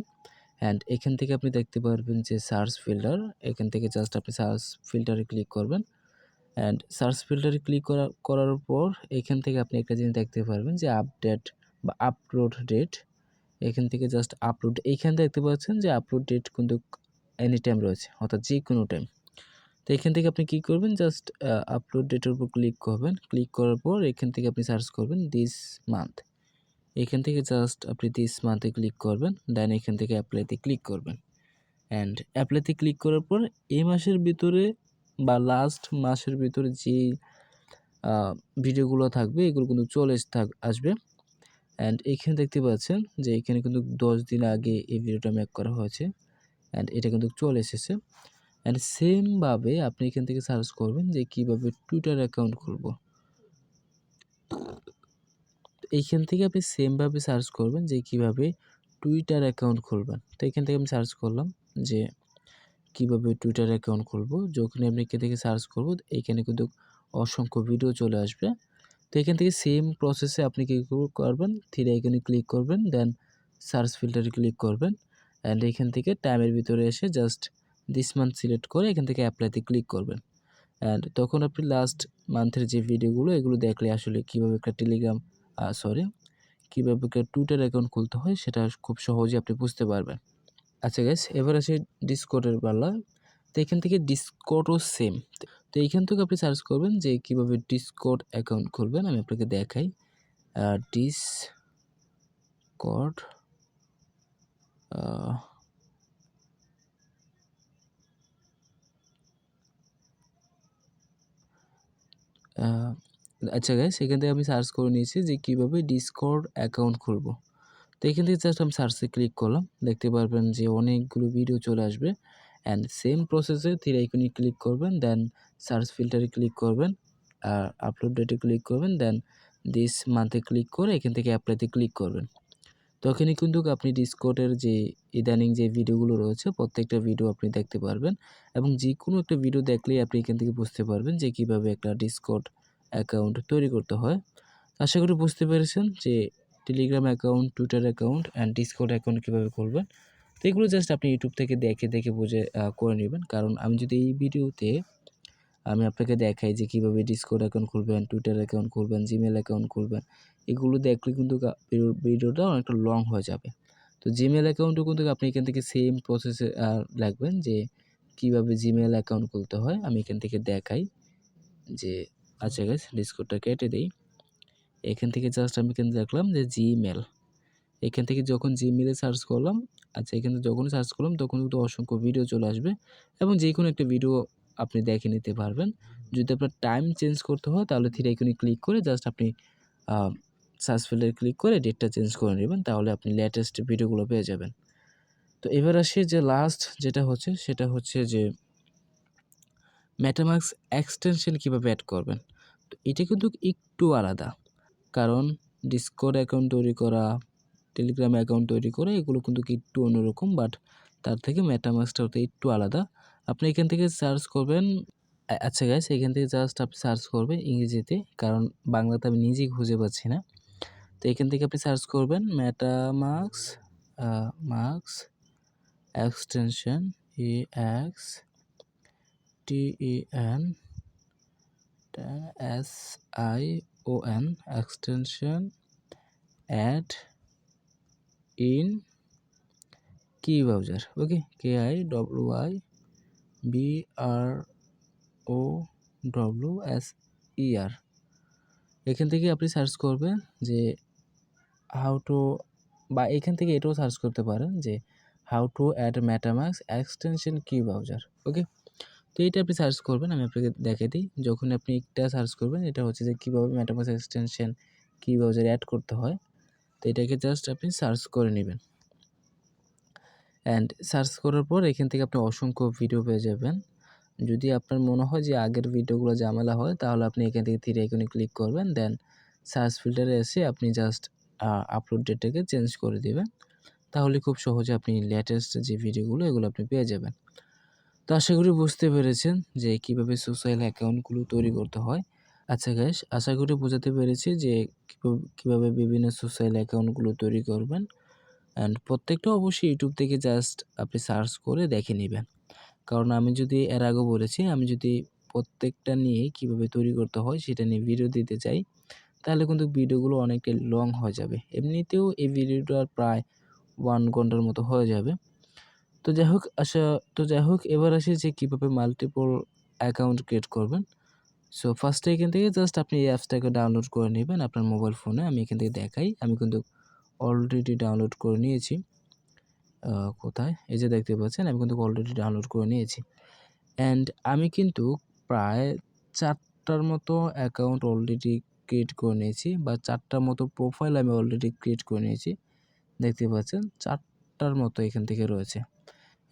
অ্যান্ড এখান থেকে আপনি দেখতে পারবেন যে সার্চ ফিল্টার, এখান থেকে জাস্ট আপনি সার্চ ফিল্টারে ক্লিক করবেন। অ্যান্ড সার্চ ফিল্টারে ক্লিক করার পর এখান থেকে আপনি একটা জিনিস দেখতে পারবেন যে আপডেট বা আপলোড ডেট, এখান থেকে জাস্ট আপলোড, এইখান দেখতে পাচ্ছেন যে আপলোড ডেট কিন্তু এনি টাইম রয়েছে, অর্থাৎ যে কোনো টাইম। তো এখান থেকে আপনি কী করবেন, জাস্ট আপলোড ডেটের উপর ক্লিক করবেন। ক্লিক করার পর এখান থেকে আপনি সার্চ করবেন দিস মান্থ, এখান থেকে জাস্ট আপনি দিস মান্থে ক্লিক করবেন। দেন এখান থেকে অ্যাপ্লাইতে ক্লিক করবেন। অ্যান্ড অ্যাপ্লাইতে ক্লিক করার পর এই মাসের ভিতরে বা লাস্ট মাসের ভিতরে যে ভিডিওগুলো থাকবে এগুলো কিন্তু চলে আসবে। অ্যান্ড এখানে দেখতে পাচ্ছেন যে এখানে কিন্তু 10 দিন আগে এই ভিডিওটা মেক করা হয়েছে, অ্যান্ড এটা কিন্তু চলে এসেছে। অ্যান্ড সেমভাবে আপনি এখান থেকে সার্চ করবেন যে কীভাবে টুইটার অ্যাকাউন্ট খুলবো। এইখান থেকে আপনি সেমভাবে সার্চ করবেন যে কীভাবে টুইটার অ্যাকাউন্ট খুলবেন। তো এখান থেকে আমি সার্চ করলাম যে কীভাবে টুইটার অ্যাকাউন্ট খুলবো। যখনই আপনি এখান থেকে সার্চ করব, এইখানে কিন্তু অসংখ্য ভিডিও চলে আসবে। তো এখান থেকে সেম প্রসেসে আপনি কী করবেন, থ্রি আইকনে ক্লিক করবেন, দেন সার্চ ফিল্টারে ক্লিক করবেন। অ্যান্ড এখান থেকে টাইমের ভিতরে এসে জাস্ট দিস মান্থ সিলেক্ট করে এখান থেকে অ্যাপ্লাইতে ক্লিক করবেন। অ্যান্ড তখন আপনি লাস্ট মান্থের যে ভিডিওগুলো এগুলো দেখলে আসলে কীভাবে একটা কীভাবে একটা টুইটার অ্যাকাউন্ট খুলতে হয় সেটা খুব সহজে আপনি বুঝতে পারবেন। আচ্ছা গাইস, এবার আসি ডিসকর্ডের পালা। তো এখান থেকে ডিসকর্ডও সেম। তো এইখান থেকে আপনি সার্চ করবেন যে কীভাবে ডিসকর্ড অ্যাকাউন্ট খুলবেন। আমি আপনাকে দেখাই। ডিসকর্ড আচ্ছা গাইস, এখান থেকে আমি সার্চ করে নিয়েছি যে কীভাবে ডিসকর্ড অ্যাকাউন্ট খুলবো। তো এখান থেকে জাস্ট আমি সার্চে ক্লিক করলাম, দেখতে পারবেন যে অনেকগুলো ভিডিও চলে আসবে। অ্যান্ড সেম প্রসেসে থ্রি আইকনে ক্লিক করবেন, দেন সার্চ ফিল্টারে ক্লিক করবেন, আর আপলোড ডেটে ক্লিক করবেন, দেন দিস মান্থে ক্লিক করে এখান থেকে অ্যাপ্লাইতে ক্লিক করবেন। তখনই কিন্তু আপনি ডিসকর্ডের যে ইদানিং যে ভিডিওগুলো রয়েছে প্রত্যেকটা ভিডিও আপনি দেখতে পারবেন, এবং যে কোনো একটা ভিডিও দেখলেই আপনি এখান থেকে বুঝতে পারবেন যে কীভাবে একটা ডিসকর্ড অ্যাকাউন্ট তৈরি করতে হয়। আশা করি বুঝতে পেরেছেন যে Telegram account, Twitter account and Discord account কীভাবে খুলবেন। তো এগুলো জাস্ট আপনি ইউটিউব থেকে দেখে বুঝে করে নেবেন। কারণ আমি যদি এই ভিডিওতে আমি আপনাকে দেখাই যে কীভাবে ডিসকর্ড অ্যাকাউন্ট খুলবেন, টুইটার অ্যাকাউন্ট খুলবেন, জিমেল অ্যাকাউন্ট খুলবেন, এগুলো দেখলে কিন্তু ভিডিওটা অনেকটা লং হয়ে যাবে। তো জিমেল অ্যাকাউন্টও কিন্তু আপনি এখান থেকে সেম প্রসেসে লাগবেন যে কীভাবে জিমেল অ্যাকাউন্ট খুলতে হয় আমি এখান থেকে দেখাই যে আচ্ছা গাইস ডিসকর্ডটা কেটে দেই। এখান থেকে জাস্ট আমি কিন্তু দেখলাম যে জিমেল, এখান থেকে যখন জিমেলে সার্চ করলাম, আচ্ছা এখানে যখনই সার্চ করলাম তখন কিন্তু অসংখ্য ভিডিও চলে আসবে এবং যে কোনো একটা ভিডিও আপনি দেখে নিতে পারবেন। যদি আপনার টাইম চেঞ্জ করতে হয় তাহলে থ্রি আইকনে ক্লিক করে জাস্ট আপনি সার্চ ফিল্ডে ক্লিক করে ডেটটা চেঞ্জ করে নেবেন, তাহলে আপনি লেটেস্ট ভিডিওগুলো পেয়ে যাবেন। তো এবার আসি যে লাস্ট যেটা হচ্ছে সেটা হচ্ছে যে মেটামাস্ক এক্সটেনশন কীভাবে অ্যাড করবেন। তো এটা কিন্তু একটু আলাদা, কারণ ডিসকর্ড অ্যাকাউন্ট তৈরি করা, টেলিগ্রাম অ্যাকাউন্ট তৈরি করা এগুলো কিন্তু একটু অন্যরকম, বাট তার থেকে মেটামাস্কটা হতে একটু আলাদা। আপনি এখান থেকে সার্চ করবেন, আচ্ছা গাইস এখান থেকে জাস্ট আপনি সার্চ করবেন ইংরেজিতে, কারণ বাংলাতে আমি নিজেই খুঁজে পাচ্ছি না। তো এখান থেকে আপনি সার্চ করবেন MetaMask mask extension EXTEN SION extension add in Kiwi browser. Okay, KIWIBROWSER। এখান থেকে আপনি সার্চ করবেন যে হাউ টু, বা এখান থেকে এটাও সার্চ করতে পারেন যে how to add MetaMask extension Kiwi browser. Okay, তো এইটা আপনি সার্চ করবেন, আমি আপনাকে দেখিয়ে দিই। যখন আপনি একটা সার্চ করবেন এটা হচ্ছে যে কীভাবে MetaMask extension Kiwi browser add করতে হয়। তো এটাকে জাস্ট আপনি সার্চ করে নেবেন, অ্যান্ড সার্চ করার পর এখান থেকে আপনি অসংখ্য ভিডিও পেয়ে যাবেন। যদি আপনার মনে হয় যে আগের ভিডিওগুলো ঝামেলা হয় তাহলে আপনি এখান থেকে থ্রি আইকনে ক্লিক করবেন, দেন সার্চ ফিল্টারে এসে আপনি জাস্ট আপলোড ডেটটাকে চেঞ্জ করে দেবেন, তাহলে খুব সহজে আপনি লেটেস্ট যে ভিডিওগুলো এগুলো আপনি পেয়ে যাবেন। তো আশা করি বুঝতে পেরেছেন যে কীভাবে সোশ্যাল অ্যাকাউন্টগুলো তৈরি করতে হয়। আচ্ছা গাইস, আশা করি বোঝাতে পেরেছি যে কীভাবে বিভিন্ন সোশ্যাল অ্যাকাউন্টগুলো তৈরি করবেন, অ্যান্ড প্রত্যেকটা অবশ্যই ইউটিউব থেকে জাস্ট আপনি সার্চ করে দেখে নেবেন। কারণ আমি যদি এর আগেও বলেছি, আমি যদি প্রত্যেকটা নিয়ে কীভাবে তৈরি করতে হয় সেটা নিয়ে ভিডিও দিতে চাই তাহলে কিন্তু ভিডিওগুলো অনেকটাই লং হয়ে যাবে। এমনিতেও এই ভিডিওটা প্রায় 1 ঘন্টার মতো হয়ে যাবে। তো যাই হোক এবার আসি যে কীভাবে মাল্টিপল অ্যাকাউন্ট ক্রিয়েট করবেন। সো ফার্স্টে এখান থেকে জাস্ট আপনি এই অ্যাপসটাকে ডাউনলোড করে নেবেন আপনার মোবাইল ফোনে। আমি এখান থেকে দেখাই, আমি কিন্তু অলরেডি ডাউনলোড করে নিয়েছি। কোথায়, এই যে দেখতে পাচ্ছেন আমি কিন্তু অলরেডি ডাউনলোড করে নিয়েছি, অ্যান্ড আমি কিন্তু প্রায় 4টার মতো অ্যাকাউন্ট অলরেডি ক্রিয়েট করে নিয়েছি, বা 4টার মতো প্রোফাইল আমি অলরেডি ক্রিয়েট করে নিয়েছি। দেখতে পাচ্ছেন 4টার মতো এখান থেকে রয়েছে,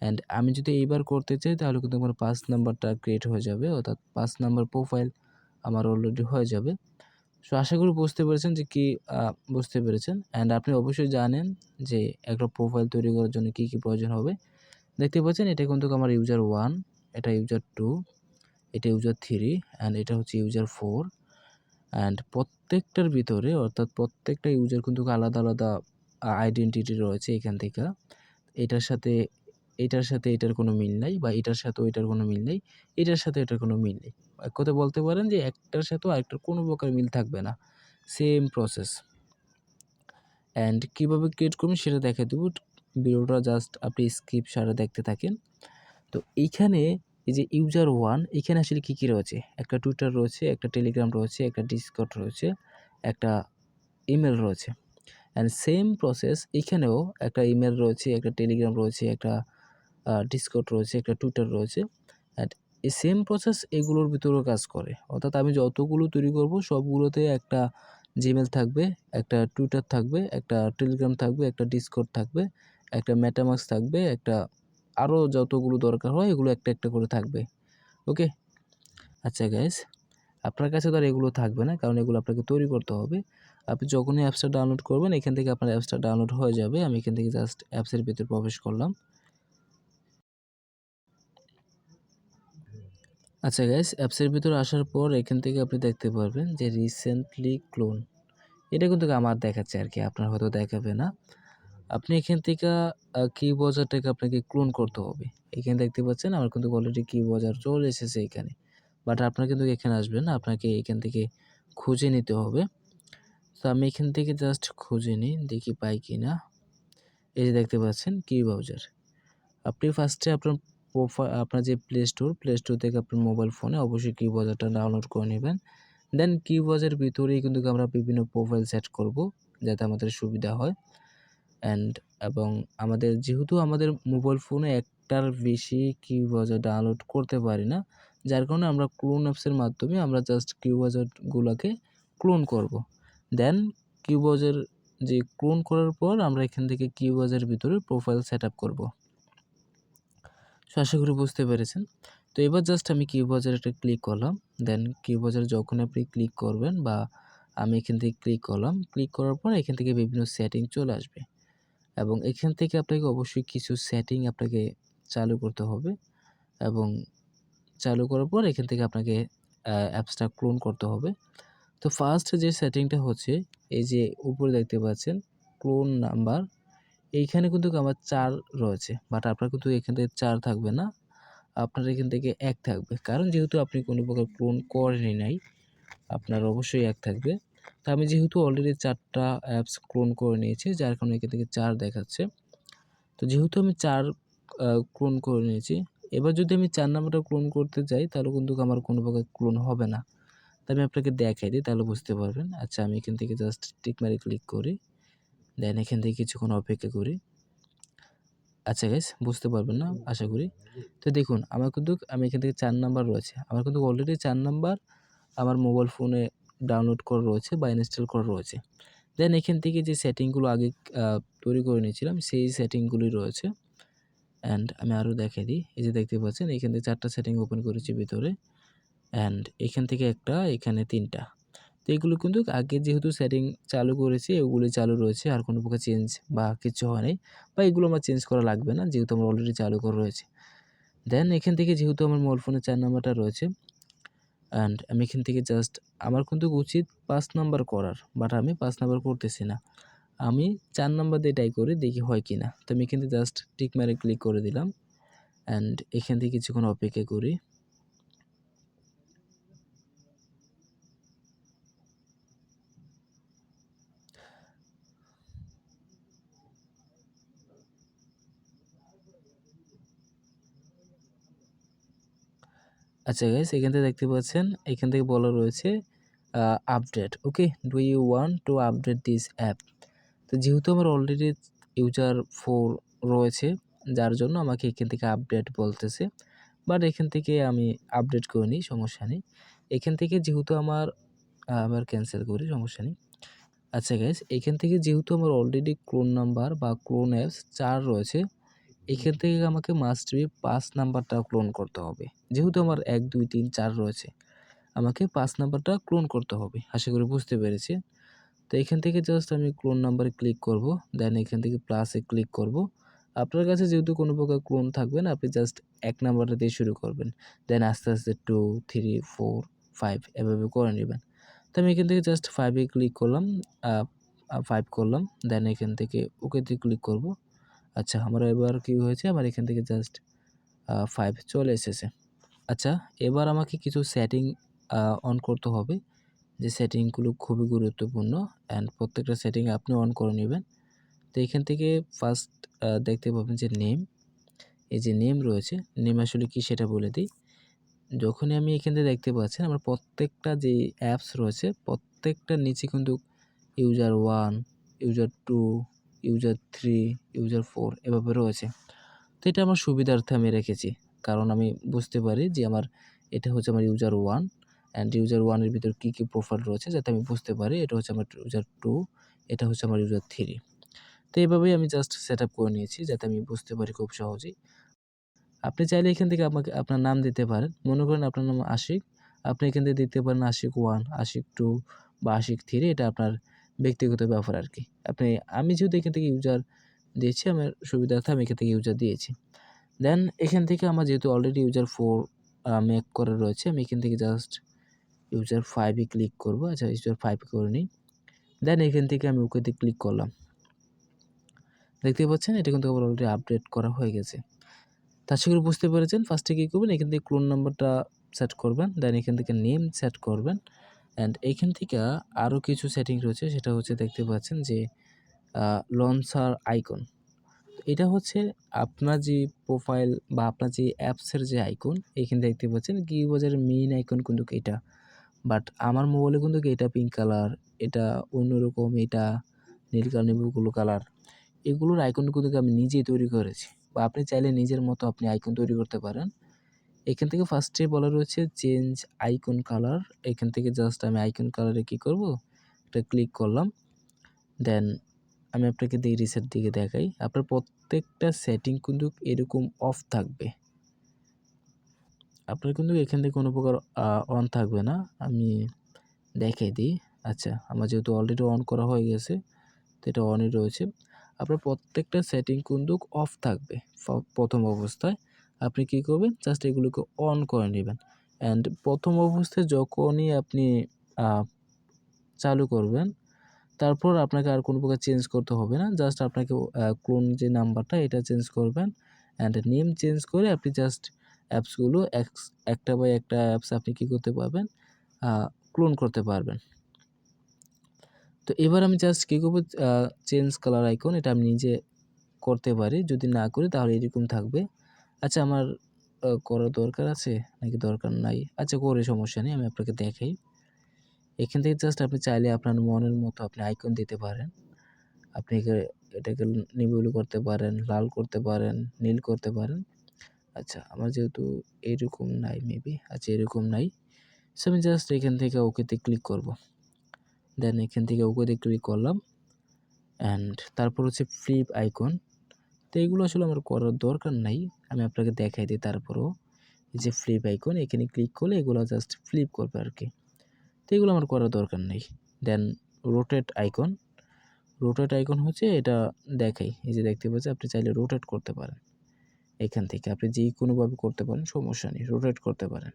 অ্যান্ড আমি যদি এইবার করতে চাই তাহলে কিন্তু আমার 5 নাম্বারটা ক্রিয়েট হয়ে যাবে, অর্থাৎ 5 নাম্বার প্রোফাইল আমার অলরেডি হয়ে যাবে। সো আশা করি বুঝতে পেরেছেন যে বুঝতে পেরেছেন, অ্যান্ড আপনি অবশ্যই জানেন যে একটা প্রোফাইল তৈরি করার জন্য কী প্রয়োজন হবে। দেখতে পাচ্ছেন এটা কিন্তু আমার ইউজার 1, এটা ইউজার 2, এটা ইউজার 3, অ্যান্ড এটা হচ্ছে ইউজার 4, অ্যান্ড প্রত্যেকটার ভিতরে অর্থাৎ প্রত্যেকটা ইউজার কিন্তু আলাদা আলাদা আইডেন্টিটি রয়েছে এখান থেকে। এটার সাথে এটার কোনো মিল নাই, বা এটার সাথেও এটার কোনো মিল নেই, এটার সাথে এটার কোনো মিল নেই। এক কথায় বলতে পারেন যে একটার সাথেও আরেকটার কোনো প্রকার মিল থাকবে না, সেম প্রসেস। অ্যান্ড কীভাবে ক্রিয়েট করবেন সেটা দেখিয়ে দেবো, ভিডিওটা জাস্ট আপনি স্কিপ ছাড়া দেখতে থাকেন। তো এইখানে এই যে ইউজার 1 এখানে আসলে কী কী রয়েছে, একটা টুইটার রয়েছে, একটা টেলিগ্রাম রয়েছে, একটা ডিসকর্ড রয়েছে, একটা ইমেল রয়েছে, অ্যান্ড সেম প্রসেস এখানেও একটা ইমেল রয়েছে, একটা টেলিগ্রাম রয়েছে, একটা ডিসকর্ড রয়েছে, একটা টুইটার রয়েছে, অ্যান্ড এই সেম প্রসেস এগুলোর ভিতরেও কাজ করে। অর্থাৎ আমি যতগুলো তৈরি করব সবগুলোতে একটা জিমেল থাকবে, একটা টুইটার থাকবে, একটা টেলিগ্রাম থাকবে, একটা ডিসকর্ড থাকবে, একটা মেটামাস্ক থাকবে, একটা আরও যতগুলো দরকার হয় এগুলো একটা একটা করে থাকবে। ওকে, আচ্ছা গাইস, আপনার কাছে তো আর এগুলো থাকবে না, কারণ এগুলো আপনাকে তৈরি করতে হবে। আপনি যখনই অ্যাপসটা ডাউনলোড করবেন এখান থেকে আপনার অ্যাপসটা ডাউনলোড হয়ে যাবে। আমি এখান থেকে জাস্ট অ্যাপসের ভিতরে প্রবেশ করলাম। আচ্ছা গাইস, অ্যাপসের ভিতরে আসার পর এখান থেকে আপনি দেখতে পারবেন যে রিসেন্টলি ক্লোন, এটা কিন্তু আমার দেখাচ্ছে আর কি, আপনার হয়তো দেখাবে না। আপনি এখান থেকে কি ব্রাউজারটাকে আপনাকে ক্লোন করতে হবে। এখানে দেখতে পাচ্ছেন আমার কিন্তু অলরেডি কি ব্রাউজার চলে এসেছে এখানে, বাট আপনার কিন্তু এখানে আসবে না, আপনাকে এখান থেকে খুঁজে নিতে হবে। তো আমি এখান থেকে জাস্ট খুঁজে নিই, দেখি পাই কি না। এই যে দেখতে পাচ্ছেন কি ব্রাউজার, আপনি ফার্স্টে আপনার আপনার যে প্লে স্টোর থেকে আপনার মোবাইল ফোনে অবশ্যই কিউবজারটা ডাউনলোড করে নেবেন। দেন কিউবজার ভিতরেই কিন্তু আমরা বিভিন্ন প্রোফাইল সেট করব যাতে আমাদের সুবিধা হয়। এবং আমাদের যেহেতু আমাদের মোবাইল ফোনে একটার বেশি কিউবজার ডাউনলোড করতে পারি না, যার কারণে আমরা ক্লোন অ্যাপসের মাধ্যমে আমরা জাস্ট কিউবজারগুলোকে ক্লোন করব। দেন কিউবজার যে ক্লোন করার পর আমরা এখান থেকে কিউবজার ভিতরে প্রোফাইল সেট আপ করব। সো আশা করি বুঝতে পেরেছেন। তো এবার জাস্ট আমি কিউবজার একটা ক্লিক করলাম। দেন কিউবজার যখন আপনি ক্লিক করবেন বা আমি এখান থেকে ক্লিক করলাম, ক্লিক করার পর এখান থেকে বিভিন্ন সেটিং চলে আসবে এবং এখান থেকে আপনাকে অবশ্যই কিছু সেটিং আপনাকে চালু করতে হবে এবং চালু করার পর এখান থেকে আপনাকে অ্যাপসটা ক্লোন করতে হবে। তো ফার্স্ট যে সেটিংটা হচ্ছে এই যে উপরে দেখতে পাচ্ছেন ক্লোন নাম্বার, এইখানে কিন্তু আমার 4 রয়েছে, বাট আপনার কিন্তু এখান থেকে 4 থাকবে না, আপনার এখান থেকে 1 থাকবে। কারণ যেহেতু আপনি কোনো প্রকার ক্লোন করেনই নাই, আপনার অবশ্যই 1 থাকবে। তো আমি যেহেতু অলরেডি 4টা অ্যাপস ক্লোন করে নিয়েছি, যার কারণে এখান থেকে 4 দেখাচ্ছে। তো যেহেতু আমি 4 ক্লোন করে নিয়েছি, এবার যদি আমি 4 নাম্বারটা ক্লোন করতে যাই তাহলে কিন্তু আমার কোনো প্রকার ক্লোন হবে না। তো আমি আপনাকে দেখাই দিই তাহলে বুঝতে পারবেন। আচ্ছা, আমি এখান থেকে জাস্ট টিক মারে ক্লিক করি। দেন এখান থেকে কিছুক্ষণ অপেক্ষা করি। আচ্ছা গাইস, বুঝতে পারবেন না আশা করি। তো দেখুন আমি এখান থেকে 4 নাম্বার রয়েছে। আমার কিন্তু অলরেডি 4 নাম্বার আমার মোবাইল ফোনে ডাউনলোড করা রয়েছে বা ইনস্টল করা রয়েছে। দেন এখান থেকে যে সেটিংগুলো আগে তৈরি করে নিয়েছিলাম সেই সেটিংগুলি রয়েছে। আমি আরও দেখাই দিই। এই যে দেখতে পাচ্ছেন এখান থেকে 4টা সেটিং ওপেন করেছি ভিতরে। এখান থেকে একটা, এখানে 3টা। তো এগুলো কিন্তু আগে যেহেতু সেটিং চালু করেছি ওগুলি চালু রয়েছে, আর কোনো প্রকার চেঞ্জ বা কিছু হয় নাই, বা এগুলো আমার চেঞ্জ করা লাগবে না যেহেতু আমার অলরেডি চালু করা রয়েছে। দেন এখান থেকে যেহেতু আমার মোবাইল ফোনে 4 নাম্বারটা রয়েছে আমি এখান থেকে জাস্ট আমার কিন্তু উচিত 5 নাম্বার করার, বাট আমি 5 নাম্বার করতেছি না। আমি 4 নাম্বার দিয়ে ট্রাই করি দেখি হয় কিনা। তো আমি এখান থেকে জাস্ট টিক মারে ক্লিক করে দিলাম এখান থেকে কিছুক্ষণ অপেক্ষা করি। আচ্ছা গাইস, এখান থেকে দেখতে পাচ্ছেন এখান থেকে বলা রয়েছে update. Okay, do you want to update this app? তো যেহেতু আমার অলরেডি ইউজার 4 রয়েছে, যার জন্য আমাকে এখান থেকে আপডেট বলতেছে, বাট এখান থেকে আমি আপডেট করে নিই, সমস্যা নেই। এখান থেকে যেহেতু আবার ক্যান্সেল করি, সমস্যা নেই। আচ্ছা গাইস, এখান থেকে যেহেতু আমার অলরেডি ক্লোন নাম্বার বা ক্লোন অ্যাপস 4 রয়েছে, এখান থেকে আমাকে মাস্ট বি 5 নাম্বারটা ক্লোন করতে হবে। যেহেতু আমার 1, 2, 3, 4 রয়েছে, আমাকে 5 নাম্বারটা ক্লোন করতে হবে। আশা করি বুঝতে পেরেছি। তো এখান থেকে জাস্ট আমি ক্লোন নাম্বারে ক্লিক করব। দেন এখান থেকে প্লাসে ক্লিক করব। আপনার কাছে যেহেতু কোনো প্রকার ক্লোন থাকবে না, আপনি জাস্ট 1 নাম্বারটা দিয়ে শুরু করবেন। দেন আস্তে, আস্তে 2, 3, 4, 5 এভাবে করে নেবেন। তো আমি এখান থেকে জাস্ট 5 এ ক্লিক করলাম, আ 5 করলাম। দেন এখান থেকে ওকেতে ক্লিক করব। আচ্ছা, আমার এবার কি হয়েছে, আমার এখান থেকে জাস্ট 5 চলে এসেছে। আচ্ছা, এবার আমাকে কিছু সেটিং অন করতে হবে। যে সেটিংগুলো খুবই গুরুত্বপূর্ণ প্রত্যেকটা সেটিং আপনি অন করে নেবেন। তো এখান থেকে ফার্স্ট দেখতে পাবেন যে নেম, এই যে নেম রয়েছে, নেম আসলে কি সেটা বলে দিই। যখনই আমি এখান থেকে দেখতে পাচ্ছেন আমার প্রত্যেকটা যে অ্যাপস রয়েছে প্রত্যেকটার নিচে কিন্তু ইউজার 1, ইউজার 2, ইউজার 3, ইউজার 4 এভাবে রয়েছে। তো এটা আমার সুবিধার্থে আমি রেখেছি। কারণ আমি বুঝতে পারি যে এটা হচ্ছে আমার ইউজার 1 ইউজার 1 এর ভিতর কী প্রোফাইল রয়েছে যাতে আমি বুঝতে পারি এটা হচ্ছে আমার ইউজার 2, এটা হচ্ছে আমার ইউজার 3। তো এভাবেই আমি জাস্ট সেটআপ করে নিয়েছি যাতে আমি বুঝতে পারি খুব সহজেই। আপনি চাইলে এখান থেকে আমাকে আপনার নাম দিতে পারেন। মনে করেন আপনার নাম আশিক, আপনি এখান থেকে দিতে পারেন আশিক 1, আশিক 2 বা আশিক 3, এটা আপনার ব্যক্তিগত ব্যাপার আরকি। আমি যেহেতু এখান থেকে ইউজার দিয়েছি, আমার সুবিধার্থে আমি এখান থেকে ইউজার দিয়েছি। দেন এখান থেকে আমার যেহেতু অলরেডি ইউজার 4 মেক করা রয়েছে, আমি এখান থেকে জাস্ট ইউজার 5 এ ক্লিক করব। আচ্ছা, ইউজার 5 করে নিই। দেন এখান থেকে আমি ওকেতে ক্লিক করলাম। দেখতে পাচ্ছেন এটা কিন্তু আমার অলরেডি আপডেট করা হয়ে গেছে। তো আশা করি বুঝতে পেরেছেন। ফার্স্টে কী করবেন, এখান থেকে ক্লোন নাম্বারটা সেট করবেন। দেন এখান থেকে নেম সেট করবেন এইখান থেকে আরও কিছু সেটিং রয়েছে, সেটা হচ্ছে দেখতে পাচ্ছেন যে লঞ্চার আইকন। এটা হচ্ছে আপনার যে প্রোফাইল বা আপনার যে অ্যাপসের যে আইকন, এখানে দেখতে পাচ্ছেন কিউবজারের মেইন আইকন কিন্তু এটা। বাট আমার মোবাইলে কিন্তু এটা পিঙ্ক কালার, এটা অন্যরকম, এটা নীল কালার, ব্লু কালার। এগুলোর আইকন কিন্তু আমি নিজেই তৈরি করেছি, বা আপনি চাইলে নিজের মতো আপনি আইকন তৈরি করতে পারেন। এখান থেকে ফার্স্টে বলা রয়েছে চেঞ্জ আইকন কালার। এখান থেকে জাস্ট আমি আইকন কালারে কী করব, এটা ক্লিক করলাম। দেন আমি আপনাকে রিসেট দিকে দেখাই। আপনার প্রত্যেকটা সেটিং কিন্তু এরকম অফ থাকবে। আপনার কিন্তু এখান থেকে কোনো প্রকার অন থাকবে না। আমি দেখাই দিই। আচ্ছা, আমার যেহেতু অলরেডি অন করা হয়ে গেছে, তো এটা অনই রয়েছে। আপনার প্রত্যেকটা সেটিং কিন্তু অফ থাকবে প্রথম অবস্থায়। আপনি কী করবেন, জাস্ট এগুলোকে অন করে নেবেন। অ্যান্ড প্রথম অবস্থায় যখনই আপনি চালু করবেন, তারপর আপনাকে আর কোনো প্রকার চেঞ্জ করতে হবে না। জাস্ট আপনাকে ক্লোন যে নাম্বারটা এটা চেঞ্জ করবেন, অ্যান্ড নেম চেঞ্জ করে আপনি জাস্ট অ্যাপসগুলো একটা বাই একটা অ্যাপস আপনি কী করতে পারবেন, ক্লোন করতে পারবেন। তো এবার আমি জাস্ট কী করবো, চেঞ্জ কালার আইকন এটা আমি নিজে করতে পারি। যদি না করি তাহলে এরকম থাকবে। আচ্ছা, আমার করার দরকার আছে নাকি দরকার নাই? আচ্ছা, করে সমস্যা নেই, আমি আপনাকে দেখাই। এখান থেকে জাস্ট আপনি চাইলে আপনার মনের মতো আপনি আইকন দিতে পারেন। আপনি এটাকে নেভি করতে পারেন, লাল করতে পারেন, নীল করতে পারেন। আচ্ছা, আমার যেহেতু এরকম নাই মেবি, আচ্ছা এরকম নাই। সো আমি জাস্ট এখান থেকে ওকেতে ক্লিক করব। দেন এখান থেকে ওকেতে ক্লিক করলাম, অ্যান্ড তারপর হচ্ছে ফ্লিপ আইকন। তো এগুলো আসলে আমার করার দরকার নাই, আমি আপনাকে দেখাই দিই তারপরেও। এই যে ফ্লিপ আইকন, এখানে ক্লিক করলে এগুলো জাস্ট ফ্লিপ করবে আর কি। তো এগুলো আমার করার দরকার নেই। দেন রোটেট আইকন। রোটেট আইকন হচ্ছে এটা দেখাই, এই যে দেখতে পাচ্ছেন, আপনি চাইলে রোটেট করতে পারেন। এখান থেকে আপনি যে কোনোভাবে করতে পারেন, সমস্যা নেই, রোটেট করতে পারেন।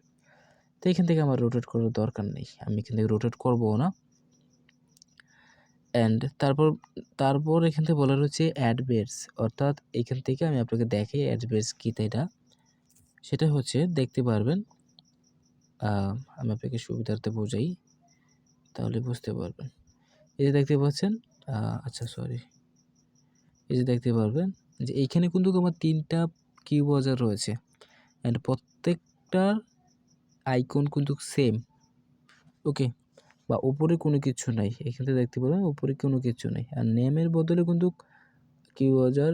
তো এখান থেকে আমার রোটেট করার দরকার নেই, আমি এখান থেকে রোটেট করবও না। অ্যান্ড তারপর এখান থেকে বলা রয়েছে অ্যাডবেস, অর্থাৎ এখান থেকে আমি আপনাকে দেখাই অ্যাডবেস কী এটা। সেটা হচ্ছে দেখতে পারবেন, আমি আপনাকে সুবিধার্থে বোঝাই তাহলে বুঝতে পারবেন। এই যে দেখতে পাচ্ছেন, আচ্ছা সরি, এই যে দেখতে পারবেন যে এইখানে কিন্তু আমার 3টা কিউবজার রয়েছে, অ্যান্ড প্রত্যেকটার আইকন কিন্তু সেম। ওকে, বা উপরে কোনো কিছু নাই, এখান থেকে দেখতে পাবেন উপরে কোনো কিছু নাই। আর নেমের বদলে কিন্তু কিউবজার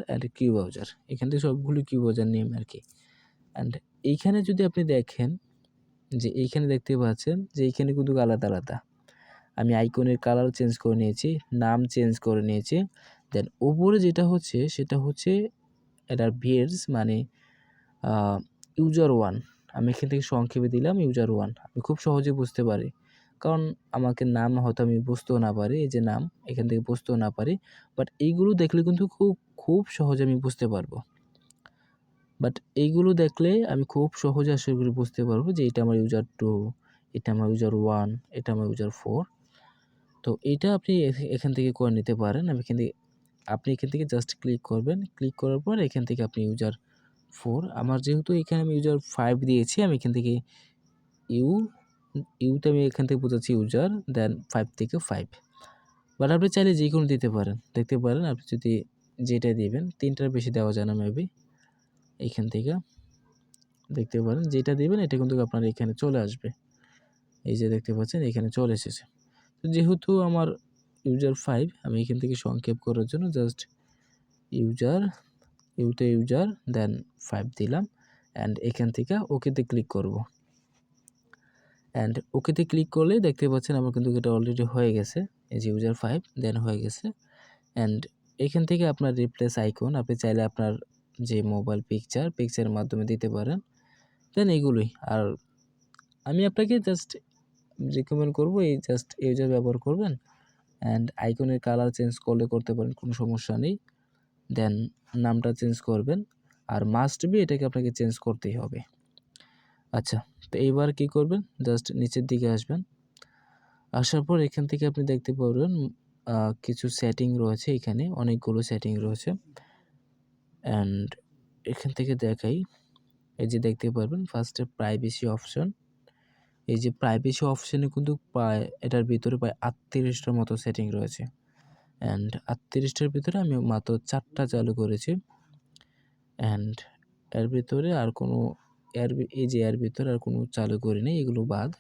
অ্যান্ড কিউবজার, এখান থেকে সবগুলো কিউবজার নেম আর কি। অ্যান্ড এইখানে যদি আপনি দেখেন যে এইখানে দেখতে পাচ্ছেন যে এইখানে কিন্তু আলাদা আলাদা। আমি আইকনের কালার চেঞ্জ করে নিয়েছি, নাম চেঞ্জ করে নিয়েছি। দেন উপরে যেটা হচ্ছে সেটা হচ্ছে এটার ভিএস মানে ইউজার 1। আমি এখান থেকে সংক্ষেপে দিলাম ইউজার 1, আমি খুব সহজে বুঝতে পারি। কারণ আমাকে নাম হয়তো আমি বুঝতেও না পারি, এই যে নাম এখান থেকে বুঝতেও না পারি, বাট এইগুলো দেখলে কিন্তু খুব সহজে আমি বুঝতে পারবো। বাট এইগুলো দেখলে আমি খুব সহজে আশা করি বুঝতে পারবো যে এটা আমার ইউজার 2, এটা আমার ইউজার 1, এটা আমার ইউজার 4। তো এটা আপনি এখান থেকে করে নিতে পারেন। আপনি এখান থেকে জাস্ট ক্লিক করবেন। ক্লিক করার পর এখান থেকে আপনি ইউজার 4, আমার যেহেতু এখানে আমি ইউজার 5 দিয়েছি, আমি এখান থেকে ইউতে আমি এখান থেকে বোঝাচ্ছি ইউজার, দেন 5 থেকে 5। বাট আপনি চাইলে যে কোনো দিতে পারেন, দেখতে পারেন আপনি যদি যেটা দিবেন, 3টার বেশি দেওয়া যায় না মেবি। এইখান থেকে দেখতে পারেন যেটা দিবেন এটা কিন্তু আপনার এখানে চলে আসবে। এই যে দেখতে পাচ্ছেন এখানে চলে এসেছে। তো যেহেতু আমার ইউজার 5, আমি এখান থেকে সংক্ষেপ করার জন্য জাস্ট ইউজার দেন 5 দিলাম, অ্যান্ড এখান থেকে ওকেতে ক্লিক করব। অ্যান্ড ওকেতে ক্লিক করলে দেখতে পাচ্ছেন আমার কিন্তু এটা অলরেডি হয়ে গেছে। এই যে ইউজার 5 দেন হয়ে গেছে। অ্যান্ড এখান থেকে আপনার রিপ্লেস আইকন আপনি চাইলে আপনার যে মোবাইল পিকচারের মাধ্যমে দিতে পারেন। দেন এইগুলোই। আর আমি আপনাকে জাস্ট রিকমেন্ড করব এই জাস্ট ইউজার ব্যবহার করবেন, অ্যান্ড আইকনের কালার চেঞ্জ করতে পারেন, কোনো সমস্যা নেই। দেন নামটা চেঞ্জ করবেন, আর মাস্ট বি এটাকে আপনাকে চেঞ্জ করতেই হবে। আচ্ছা, তো এইবার কি করবেন, জাস্ট নিচের দিকে আসবেন। আসার পর এখান থেকে আপনি দেখতে পারবেন কিছু সেটিং রয়েছে, এখানে অনেকগুলো সেটিং রয়েছে। অ্যান্ড এখান থেকে দেখাই, এই যে দেখতে পারবেন ফার্স্টে প্রাইভেসি অপশন। এই যে প্রাইভেসি অপশনে কিন্তু এটার ভিতরে প্রায় 38টার মতো সেটিং রয়েছে। অ্যান্ড ৩৮টার ভিতরে আমি মাত্র 4টা চালু করেছি। অ্যান্ড এর ভিতরে আর কোনো এর ভিতরে আর কোনো চালু করিনি, এগুলো বাদ।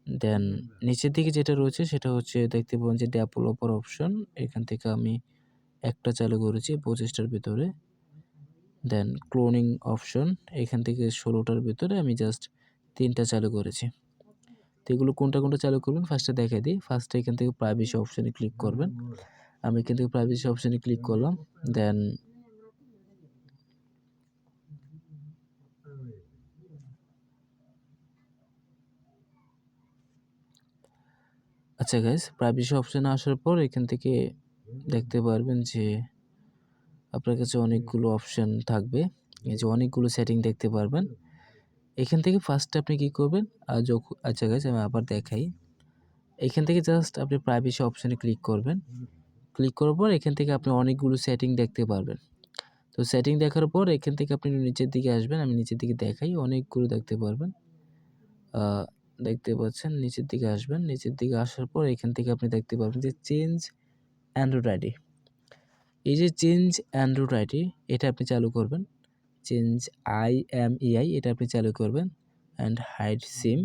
দেন নিচের দিকে যেটা রয়েছে সেটা হচ্ছে দেখতে পাবেন যে ডেভেলপার অপশন, এখান থেকে আমি একটা চালু করেছি 25টার ভিতরে। দেন ক্লোনিং অপশন, এখান থেকে 16টার ভিতরে আমি জাস্ট 3টা চালু করেছি। তো এগুলো কোনটা কোনটা চালু করবেন ফার্স্টে দেখাই দিই। ফার্স্টে এখান থেকে প্রাইভেসি অপশানে ক্লিক করবেন। আমি এখান থেকে প্রাইভেসি অপশানে ক্লিক করলাম। দেন আচ্ছা গাইস, প্রাইভেসি অপশানে আসার পর এখান থেকে দেখতে পারবেন যে আপনার কাছে অনেকগুলো অপশান থাকবে। এই যে অনেকগুলো সেটিং দেখতে পারবেন। এখান থেকে ফার্স্টে আপনি কি করবেন, আচ্ছা গাইস আমি আবার দেখাই। এখান থেকে জাস্ট আপনি প্রাইভেসি অপশানে ক্লিক করবেন। ক্লিক করার পর এখান থেকে আপনি অনেকগুলো সেটিং দেখতে পারবেন। তো সেটিং দেখার পর এখান থেকে আপনি নিচের দিকে আসবেন। আমি নিচের দিকে দেখাই, অনেকগুলো দেখতে পারবেন। দেখতে পাচ্ছেন, নিচের দিকে আসবেন। নিচের দিকে আসার পর এখান থেকে আপনি দেখতে পাবেন যে চেঞ্জ অ্যান্ড্রয়েড আইডি। এই যে চেঞ্জ অ্যান্ড্রয়েড আইডি, এটা আপনি চালু করবেন। চেঞ্জ IMEI এটা আপনি চালু করবেন। অ্যান্ড হাইড সিম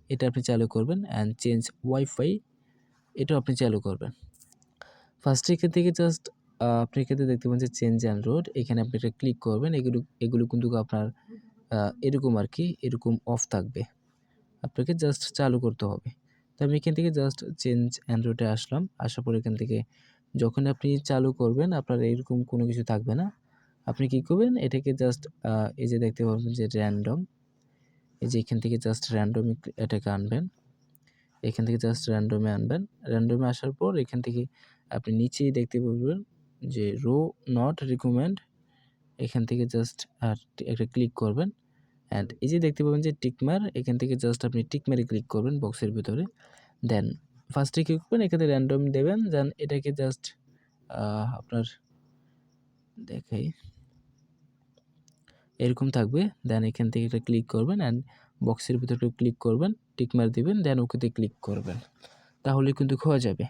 এটা আপনি চালু করবেন। অ্যান্ড চেঞ্জ ওয়াইফাই এটাও আপনি চালু করবেন। ফার্স্টে এখান থেকে জাস্ট আপনি এখানে দেখতে পাবেন যে চেঞ্জ অ্যান্ড্রয়েড, এখানে আপনি এটা ক্লিক করবেন। এগুলো কিন্তু আপনার এরকম আর কি, এরকম অফ থাকবে, আপনাকে জাস্ট চালু করতে হবে। তো আমি এখান থেকে জাস্ট চেঞ্জ অ্যান্ড্রয়েডে আসলাম। আসার পর এখান থেকে যখন আপনি চালু করবেন আপনার এরকম কোনো কিছু থাকবে না। আপনি কি করবেন, এটাকে জাস্ট এই যে দেখতে পাবেন যে র্যান্ডম, এই যে এখান থেকে জাস্ট র্যান্ডমই এটাকে আনবেন। এখান থেকে জাস্ট র্যান্ডমে আনবেন। র্যান্ডমে আসার পর এখান থেকে আপনি নিচেই দেখতে পাবেন যে রো নট রিকমেন্ড, এখান থেকে জাস্ট একটা ক্লিক করবেন। অ্যান্ড এই যে দেখতে পাবেন যে টিকমার, এখান থেকে জাস্ট আপনি টিকমারে ক্লিক করবেন বক্সের ভিতরে। দেন ফার্স্টে কী করবেন, এখানে র্যান্ডম দেবেন। দেন এটাকে জাস্ট আপনার দেখাই এরকম থাকবে। দেন এখান থেকে এটা ক্লিক করবেন অ্যান্ড বক্সের ভিতরে ক্লিক করবেন, টিকমার দিবেন, দেন ওকেতে ক্লিক করবেন, তাহলে কিন্তু হয়ে যাবে।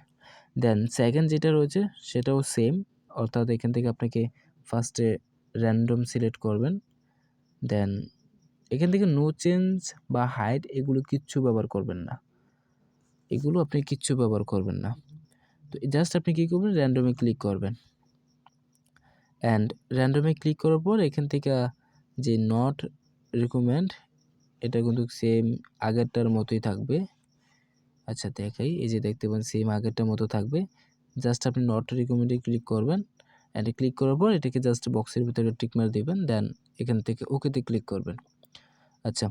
দেন সেকেন্ড যেটা রয়েছে সেটাও সেম, অর্থাৎ এখান থেকে আপনাকে ফার্স্টে র্যান্ডম সিলেক্ট করবেন। দেন এখান থেকে নো চেঞ্জ বা হাইড এগুলো কিচ্ছু ব্যবহার করবেন না, এগুলো আপনি কিচ্ছু ব্যবহার করবেন না। তো জাস্ট আপনি কী করবেন, র্যান্ডমে ক্লিক করবেন। অ্যান্ড র্যান্ডমে ক্লিক করার পর এখান থেকে যে নট রিকমেন্ড এটা কিন্তু সেম আগেরটার মতোই থাকবে। আচ্ছা দেখাই, এই যে দেখতে পাবেন সেম আগেরটার মতো থাকবে। জাস্ট আপনি নট রিকমেন্ডে ক্লিক করবেন। অ্যান্ড ক্লিক করার পর এটাকে জাস্ট বক্সের ভিতরে টিক মার দেবেন। দেন এখান থেকে ওকেতে ক্লিক করবেন। আচ্ছা,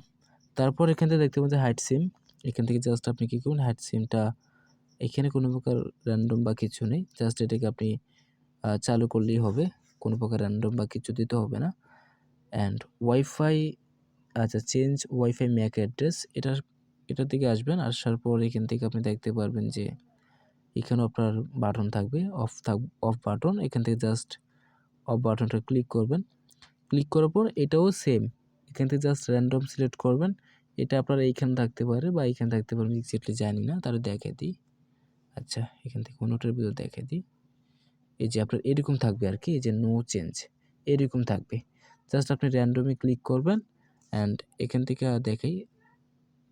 তারপর এখান থেকে দেখতে পাবেন যে হাইড সিম, এখান থেকে জাস্ট আপনি কী করবেন, হাইড সিমটা, এখানে কোনো প্রকার র্যান্ডম বা কিছু নেই, জাস্ট এটাকে আপনি চালু করলেই হবে, কোনো প্রকার র্যান্ডম বা কিছু দিতে হবে না। অ্যান্ড ওয়াইফাই, আচ্ছা চেঞ্জ ওয়াইফাই ম্যাক অ্যাড্রেস, এটার দিকে আসবেন। আসার পর এখান থেকে আপনি দেখতে পারবেন যে এখানেও আপনার বাটন থাকবে, অফ বাটন, এখান থেকে জাস্ট অফ বাটনটা ক্লিক করবেন। ক্লিক করার পর এটাও সেম, এখান থেকে জাস্ট র্যান্ডম সিলেক্ট করবেন। এটা আপনার এইখানে থাকতে পারে বা এইখানে থাকতে পারে, আমি এক্স্যাক্টলি জানি না, তাহলে দেখে দিই। আচ্ছা এখান থেকে অন্যটার ভিতরে দেখে দিই। এই যে আপনার এরকম থাকবে আর কি, এই যে নো চেঞ্জ এরকম থাকবে। জাস্ট আপনি র্যান্ডমে ক্লিক করবেন অ্যান্ড এখান থেকে দেখাই,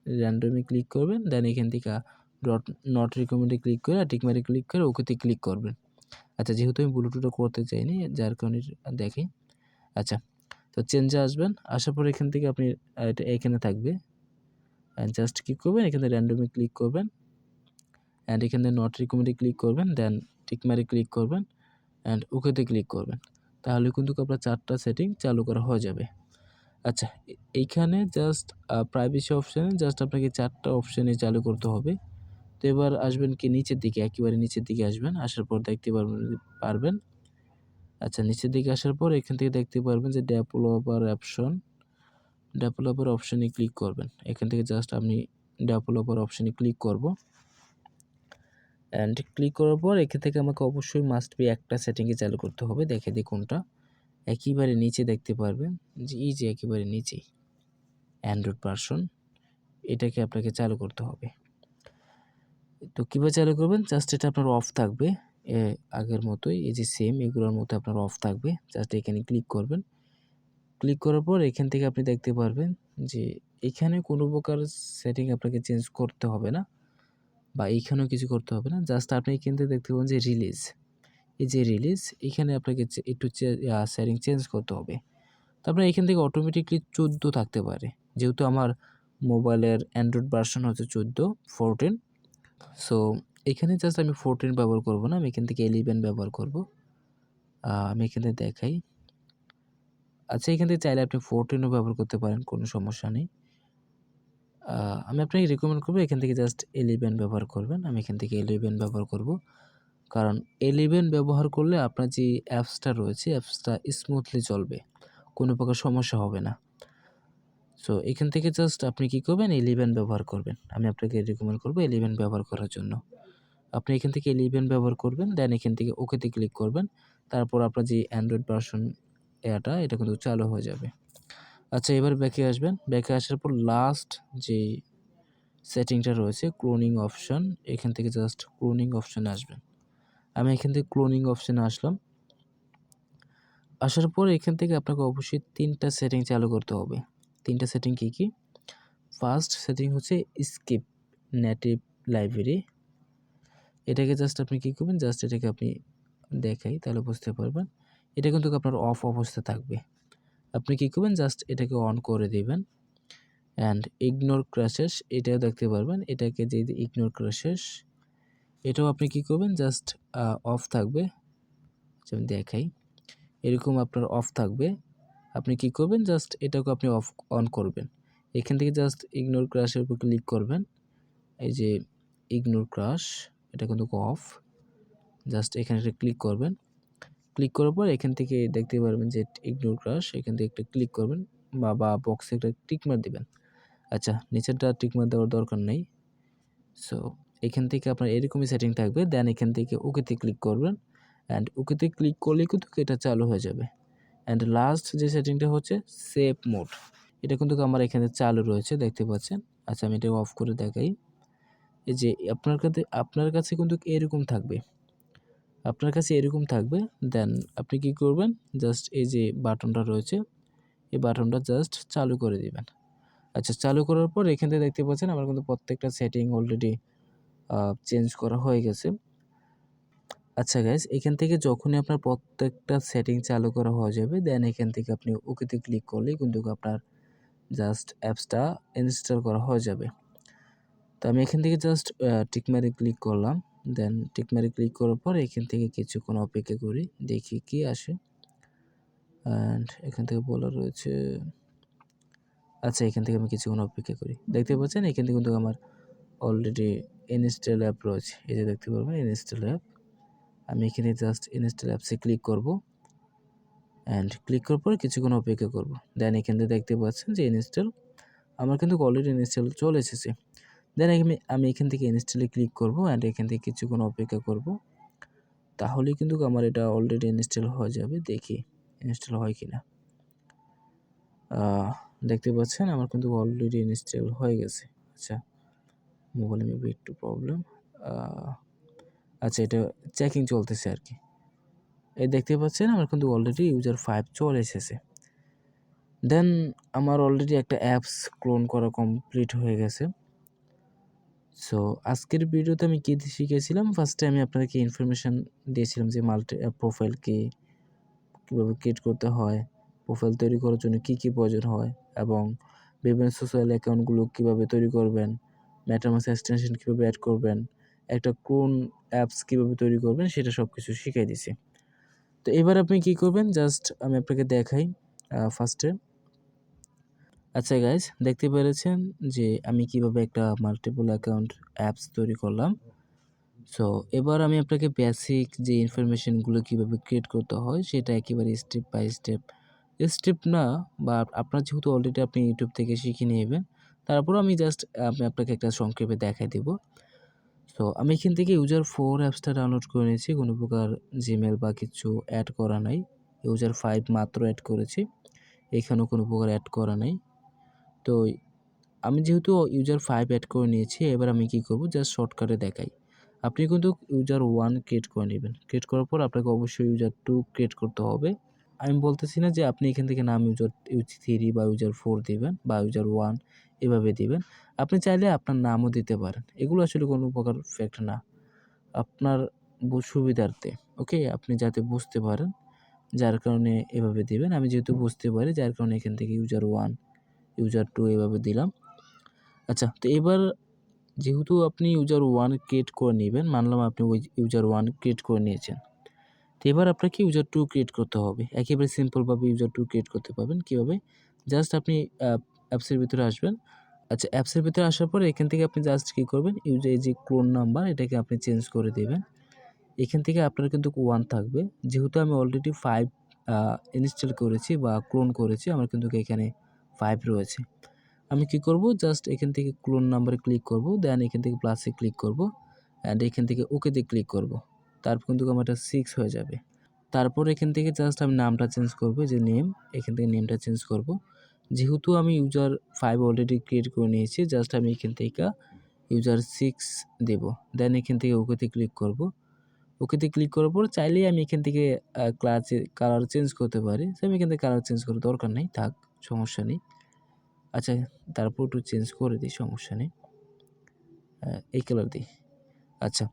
র্যান্ডমে ক্লিক করবেন। দেন এখান থেকে নট রিকমেন্ডে ক্লিক করে টিকমারে ক্লিক করে ওকেতে ক্লিক করবেন। আচ্ছা যেহেতু আমি ব্লুটুথটা করতে চাইনি যার কারণে দেখি। আচ্ছা, তো চেঞ্জে আসবেন। আসার পর এখান থেকে আপনি এটা এখানে থাকবে, জাস্ট কী করবেন, এখানে র্যান্ডমে ক্লিক করবেন অ্যান্ড এখানে নট রিকমেন্ডে ক্লিক করবেন। দেন টিকমারে ক্লিক করবেন অ্যান্ড ওকেতে ক্লিক করবেন, তাহলে কিন্তু আপনার 4টা সেটিং চালু করা হয়ে যাবে। আচ্ছা, এইখানে জাস্ট প্রাইভেসি অপশানে জাস্ট আপনাকে 4টা অপশানে চালু করতে হবে। তো এবার আসবেন কি নিচের দিকে, একেবারে নিচের দিকে আসবেন। আসার পর দেখতে পারবেন। আচ্ছা নিচের দিকে আসার পর এখান থেকে দেখতে পারবেন যে ডেভেলপার অপশানে ক্লিক করবেন। এখান থেকে জাস্ট আমি ডেভেলপার অপশানে ক্লিক করব। অ্যান্ড ক্লিক করার পর এখান থেকে আমাকে অবশ্যই মাস্ট বি একটা সেটিংয়ে চালু করতে হবে। দেখে দিই কোনটা। একেবারে নিচে দেখতে পারবেন যে এই যে একেবারে নিচেই অ্যান্ড্রয়েড ভার্সন, এটাকে আপনাকে চালু করতে হবে। তো কীভাবে চালু করবেন, জাস্ট এটা আপনার অফ থাকবে, আগের মতোই এই যে সেম এগুলোর মতো আপনার অফ থাকবে। জাস্ট এখানে ক্লিক করবেন। ক্লিক করার পর এখান থেকে আপনি দেখতে পারবেন যে এখানে কোনো প্রকার সেটিং আপনাকে চেঞ্জ করতে হবে না বা এইখানেও কিছু করতে হবে না। জাস্ট আপনি এখান থেকে দেখতে পাবেন যে রিলিজ, এই যে রিলিজ এখানে আপনাকে একটু সেটিং চেঞ্জ করতে হবে। তারপরে এখান থেকে অটোমেটিকলি 14 থাকতে পারে। যেহেতু আমার মোবাইলের অ্যান্ড্রয়েড ভার্সন হচ্ছে 14। সো এখানে জাস্ট আমি 14 ব্যবহার করব না, আমি এখান থেকে 11 ব্যবহার করব। আমি এখানে দেখাই। আচ্ছা, এখান থেকে চাইলে আপনি 14 ও ব্যবহার করতে পারেন, কোনো সমস্যা নেই। আমি আপনাকে রিকমেন্ড করব এখান থেকে জাস্ট 11 ব্যবহার করবেন। আমি এখান থেকে 11 ব্যবহার করব। কারণ 11 ব্যবহার করলে আপনার যে অ্যাপসটা রয়েছে, অ্যাপসটা স্মুথলি চলবে। কোনো প্রকার সমস্যা হবে না। সো এখান থেকে জাস্ট আপনি কি করবেন 11 ব্যবহার করবেন। আমি আপনাকে রিকমেন্ড করব 11 ব্যবহার করার জন্য। আপনি এখান থেকে 11 ব্যবহার করবেন, দেন এখান থেকে ওকেতে ক্লিক করবেন। তারপর আপনার যে অ্যান্ড্রয়েড ভার্সন এটা কিন্তু চালু হয়ে যাবে। আচ্ছা, এবার ব্যাকে আসবেন। ব্যাকে আসার পর লাস্ট যেই সেটিংটা রয়েছে ক্লোনিং অপশন, এখান থেকে জাস্ট ক্লোনিং অপশনে আসবেন। আমি এখান থেকে ক্লোনিং অপশনে আসলাম। আসার পর এখান থেকে আপনাকে অবশ্যই 3টা সেটিং চালু করতে হবে। 3টা সেটিং কী কী? ফার্স্ট সেটিং হচ্ছে স্কিপ নেটিভ লাইব্রেরি। এটাকে জাস্ট আপনি কী করবেন, জাস্ট এটাকে আপনি দেখাই তাহলে বুঝতে পারবেন। এটা কিন্তু আপনার অফ অবস্থা থাকবে। আপনি কী করবেন, জাস্ট এটাকে অন করে দিবেন। অ্যান্ড ইগনোর ক্র্যাশেস এটাও দেখতে পারবেন। এটাকে যে ইগনোর ক্র্যাশেস এটাও আপনি কী করবেন, জাস্ট অফ থাকবে। আমি দেখাই, এরকম আপনার অফ থাকবে। আপনি কি করবেন, জাস্ট এটাকে আপনি অন করবেন। এখান থেকে জাস্ট ইগনোর ক্র্যাশের উপর ক্লিক করবেন। এই যে ইগনোর ক্র্যাশ, এটা কিন্তু অফ। জাস্ট এখানে একটা ক্লিক করবেন। ক্লিক করার পর এখান থেকে দেখতে পারবেন যে ইগনোর ক্র্যাশ, এখান থেকে একটা ক্লিক করবেন বা বক্সে একটা টিক মার দিবেন। আচ্ছা, নিচেরটা টিক মার দেওয়ার দরকার নেই। সো এখান থেকে আপনার এরকমই সেটিং থাকবে। দেন এখান থেকে ওকেতে ক্লিক করবেন। অ্যান্ড ওকেতে ক্লিক করলে কিন্তু এটা চালু হয়ে যাবে। অ্যান্ড লাস্ট যে সেটিংটা হচ্ছে সেভ মোড, এটা কিন্তু আমার এখানে চালু রয়েছে, দেখতে পাচ্ছেন। আচ্ছা, আমি এটা অফ করে দেখাই। এই যে আপনার কাছে কিন্তু এরকম থাকবে, আপনার কাছে এরকম থাকবে। দেন আপনি কি করবেন, জাস্ট এই যে বাটনটা রয়েছে, এই বাটনটা জাস্ট চালু করে দিবেন। আচ্ছা, চালু করার পর এখান থেকে দেখতে পাচ্ছেন আমার কিন্তু প্রত্যেকটা সেটিং অলরেডি চেঞ্জ করা হয়ে গেছে। আচ্ছা গাইস, এখান থেকে যখনই আপনার প্রত্যেকটা সেটিং চালু করা হয়ে যাবে, দেন এখান থেকে আপনি ওকেতে ক্লিক করলেই কিন্তু আপনার জাস্ট অ্যাপসটা ইনস্টল করা হয়ে যাবে। তো আমি এখান থেকে জাস্ট টিক মেরে ক্লিক করলাম। দেন টিক মেরে ক্লিক করার পর এখান থেকে কিছুক্ষণ অপেক্ষা করি, দেখি কি আসে। অ্যান্ড এখান থেকে বলা রয়েছে, আচ্ছা এখান থেকে আমি কিছুক্ষণ অপেক্ষা করি। দেখতে পাচ্ছেন এখান থেকে কিন্তু আমার অলরেডি ইনস্টল অ্যাপ রয়েছে। এই যে দেখতে পারবেন ইনস্টল অ্যাপ। আমি এখানে জাস্ট ইনস্টল অ্যাপসে ক্লিক করব। অ্যান্ড ক্লিক করার পর কিছুক্ষণ অপেক্ষা করব। দেন এখান থেকে দেখতে পাচ্ছেন যে ইনস্টল, আমার কিন্তু অলরেডি ইনস্টল চলে এসেছে। দেন আমি এখান থেকে ইনস্টলে ক্লিক করব অ্যান্ড এখান থেকে কিছুক্ষণ অপেক্ষা করব। তাহলেই কিন্তু আমার এটা অলরেডি ইনস্টল হয়ে যাবে। দেখি ইনস্টল হয় কিনা। দেখতে পাচ্ছেন আমার কিন্তু অলরেডি ইনস্টল হয়ে গেছে। আচ্ছা, মোবাইলে মেবি একটু প্রবলেম। আচ্ছা, এটা চেকিং চলতেছে আর কি। এই দেখতে পাচ্ছেন আমার কিন্তু অলরেডি ইউজার 5 চলে এসেছে। দেন আমার অলরেডি একটা অ্যাপস ক্লোন করা কমপ্লিট হয়ে গেছে। সো আজকের ভিডিওতে আমি কী শিখেছিলাম, ফার্স্টে আমি আপনাদেরকে ইনফরমেশান দিয়েছিলাম যে প্রোফাইল কীভাবে ক্রিয়েট করতে হয়, প্রোফাইল তৈরি করার জন্য কী কী প্রয়োজন হয় এবং বিভিন্ন সোশ্যাল অ্যাকাউন্টগুলো কীভাবে তৈরি করবেন, মেটামাস্ক এক্সটেনশন কীভাবে অ্যাড করবেন, একটা ক্লোন অ্যাপস কীভাবে তৈরি করবেন সেটা সব কিছু শিখিয়ে দিছি। তো এবার আপনি কী করবেন, জাস্ট আমি আপনাকে দেখাই ফার্স্টে। আচ্ছা গাইজ, দেখতে পেরেছেন যে আমি কিভাবে একটা মাল্টিপল অ্যাকাউন্ট অ্যাপস তৈরি করলাম। সো এবার আমি আপনাকে বেসিক যে ইনফরমেশনগুলো কীভাবে ক্রিয়েট করতে হয় সেটা একেবারে স্টেপ বাই স্টেপ না, বা আপনার যেহেতু অলরেডি আপনি ইউটিউব থেকে শিখে নেবেন, তারপরও আমি জাস্ট আপনাকে একটা সংক্ষেপে দেখাই দেব। সো আমি এখান থেকে ইউজার 4 অ্যাপসটা ডাউনলোড করে নিয়েছি, কোনো প্রকার জিমেল বা কিছু অ্যাড করা নাই। ইউজার 5 মাত্র অ্যাড করেছি, এখানেও কোনো প্রকার অ্যাড করা নাই। তো আমি যেহেতু ইউজার 5 অ্যাড করে নিয়েছি, এবার আমি কি করব, জাস্ট শর্টকাটে দেখাই। আপনি কিন্তু ইউজার 1 ক্রিয়েট করে নেবেন। ক্রিয়েট করার পর আপনাকে অবশ্যই ইউজার 2 ক্রিয়েট করতে হবে। আমি বলতেছি না যে আপনি এখান থেকে নাম ইউজার 3 বা ইউজার 4 দিবেন বা ইউজার 1 এভাবে দিবেন। আপনি চাইলে আপনার নামও দিতে পারেন। এগুলো আসলে কোনো প্রকার ফ্যাক্ট না। আপনার সুবিধার্থে, ওকে? আপনি যাতে বুঝতে পারেন, যার কারণে এভাবে দিবেন। আমি যেহেতু বুঝতে পারি যার কারণে এখান থেকে ইউজার 1, ইউজার 2 এভাবে দিলাম। আচ্ছা, তো এবার যেহেতু আপনি ইউজার 1 ক্রিয়েট করে নিবেন, মানলাম আপনি ওই ইউজার 1 ক্রিয়েট করে নিয়েছেন। তো এবার আপনাকে ইউজার 2 ক্রিয়েট করতে হবে। একেবারে সিম্পলভাবে ইউজার 2 ক্রিয়েট করতে পারবেন। কীভাবে? জাস্ট আপনি অ্যাপসের ভিতরে আসবেন। আচ্ছা, অ্যাপসের ভিতরে আসার পরে এখান থেকে আপনি জাস্ট কী করবেন, এই যে ক্লোন নাম্বার এটাকে আপনি চেঞ্জ করে দেবেন। এখান থেকে আপনার কিন্তু 1 থাকবে। যেহেতু আমি অলরেডি 5 ইনস্টল করেছি বা ক্লোন করেছি, আমার কিন্তু এখানে 5 রয়েছে। আমি কি করব, জাস্ট এখান থেকে ক্লোন নাম্বারে ক্লিক করব, দেন এখান থেকে প্লাসে ক্লিক করব অ্যান্ড এখান থেকে ওকেতে ক্লিক করব। তারপর কিন্তু আমার এটা 6 হয়ে যাবে। তারপর এখান থেকে জাস্ট আমি নামটা চেঞ্জ করব, যে নেম, এখান থেকে নেমটা চেঞ্জ করব। যেহেতু আমি ইউজার 5 অলরেডি ক্রিয়েট করে নিয়েছি, জাস্ট আমি এখান থেকে ইউজার 6 দেব। দেন এখান থেকে ওকেতে ক্লিক করব। ওকেতে ক্লিক করার পর চাইলেই আমি এখান থেকে কালার চেঞ্জ করতে পারি। তো আমি এখান থেকে কালার চেঞ্জ করার দরকার নেই, থাক, সমস্যা নেই। আচ্ছা, তারপর একটু চেঞ্জ করে দিই, সমস্যা নেই। এই কালার দিই। আচ্ছা,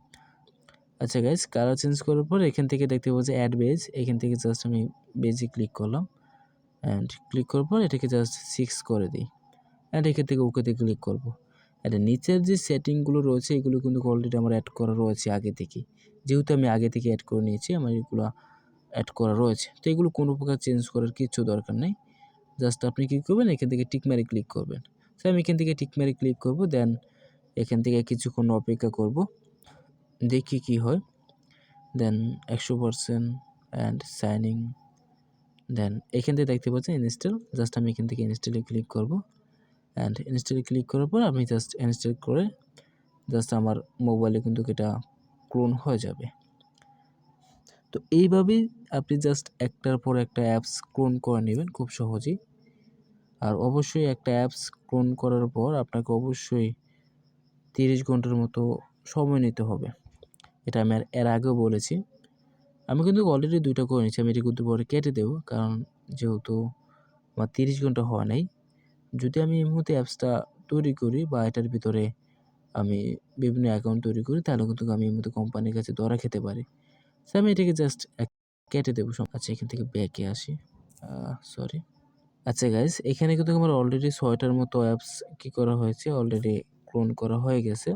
আচ্ছা গাইস, কালার চেঞ্জ করার পর এখান থেকে দেখতে পাচ্ছি অ্যাড বেজ। এখান থেকে জাস্ট আমি বেজে ক্লিক করলাম অ্যান্ড ক্লিক করার পর এটাকে জাস্ট 6 করে দিই অ্যান্ড এখান থেকে ওকেতে ক্লিক করব। অ্যান্ড নিচের যে সেটিংগুলো রয়েছে এগুলো কিন্তু অলরেডি আমার অ্যাড করা রয়েছে আগে থেকেই। যেহেতু আমি আগে থেকে অ্যাড করে নিয়েছি, আমার এগুলো অ্যাড করা রয়েছে। তো এগুলো কোনো প্রকার চেঞ্জ করার কিচ্ছু দরকার নেই। জাস্ট আপনি কী করবেন, এখান থেকে টিক মেরে ক্লিক করবেন। তো আমি এখান থেকে টিক মেরে ক্লিক করব, দেন এখান থেকে কিছুক্ষণ অপেক্ষা করব, দেখি কি হয়। দেন 100% অ্যান্ড সাইনিং। দেন এখান থেকে দেখতে পাচ্ছেন ইনস্টল। জাস্ট আমি এখান থেকে ইনস্টলে ক্লিক করব অ্যান্ড ইনস্টলে ক্লিক করার পর আমি জাস্ট ইনস্টল করে জাস্ট আমার মোবাইলে কিন্তু এটা ক্লোন হয়ে যাবে। তো এইভাবেই আপনি জাস্ট একটার পর একটা অ্যাপস ক্লোন করে নেবেন খুব সহজেই। আর অবশ্যই একটা অ্যাপস ক্লোন করার পর আপনাকে অবশ্যই 30 ঘন্টার মতো সময় নিতে হবে। এটা আমি এর আগেও বলেছি। আমি কিন্তু অলরেডি 2টা করে নিয়েছি। আমি এটা কিন্তু পরে কেটে দেবো, কারণ যেহেতু আমার 30 ঘন্টা হওয়া নাই। যদি আমি এই মুহূর্তে অ্যাপসটা তৈরি করি বা এটার ভিতরে আমি বিভিন্ন অ্যাকাউন্ট তৈরি করি, তাহলে কিন্তু আমি এই মুহূর্তে কোম্পানির কাছে ধরা খেতে পারি। সো আমি এটাকে জাস্ট কেটে দেবো। আচ্ছা, এখান থেকে ব্যাকে আসি। সরি। আচ্ছা গাইস, এখানে কিন্তু আমার অলরেডি 6টার মতো অ্যাপস কি করা হয়েছে, অলরেডি ক্লোন করা হয়ে গেছে।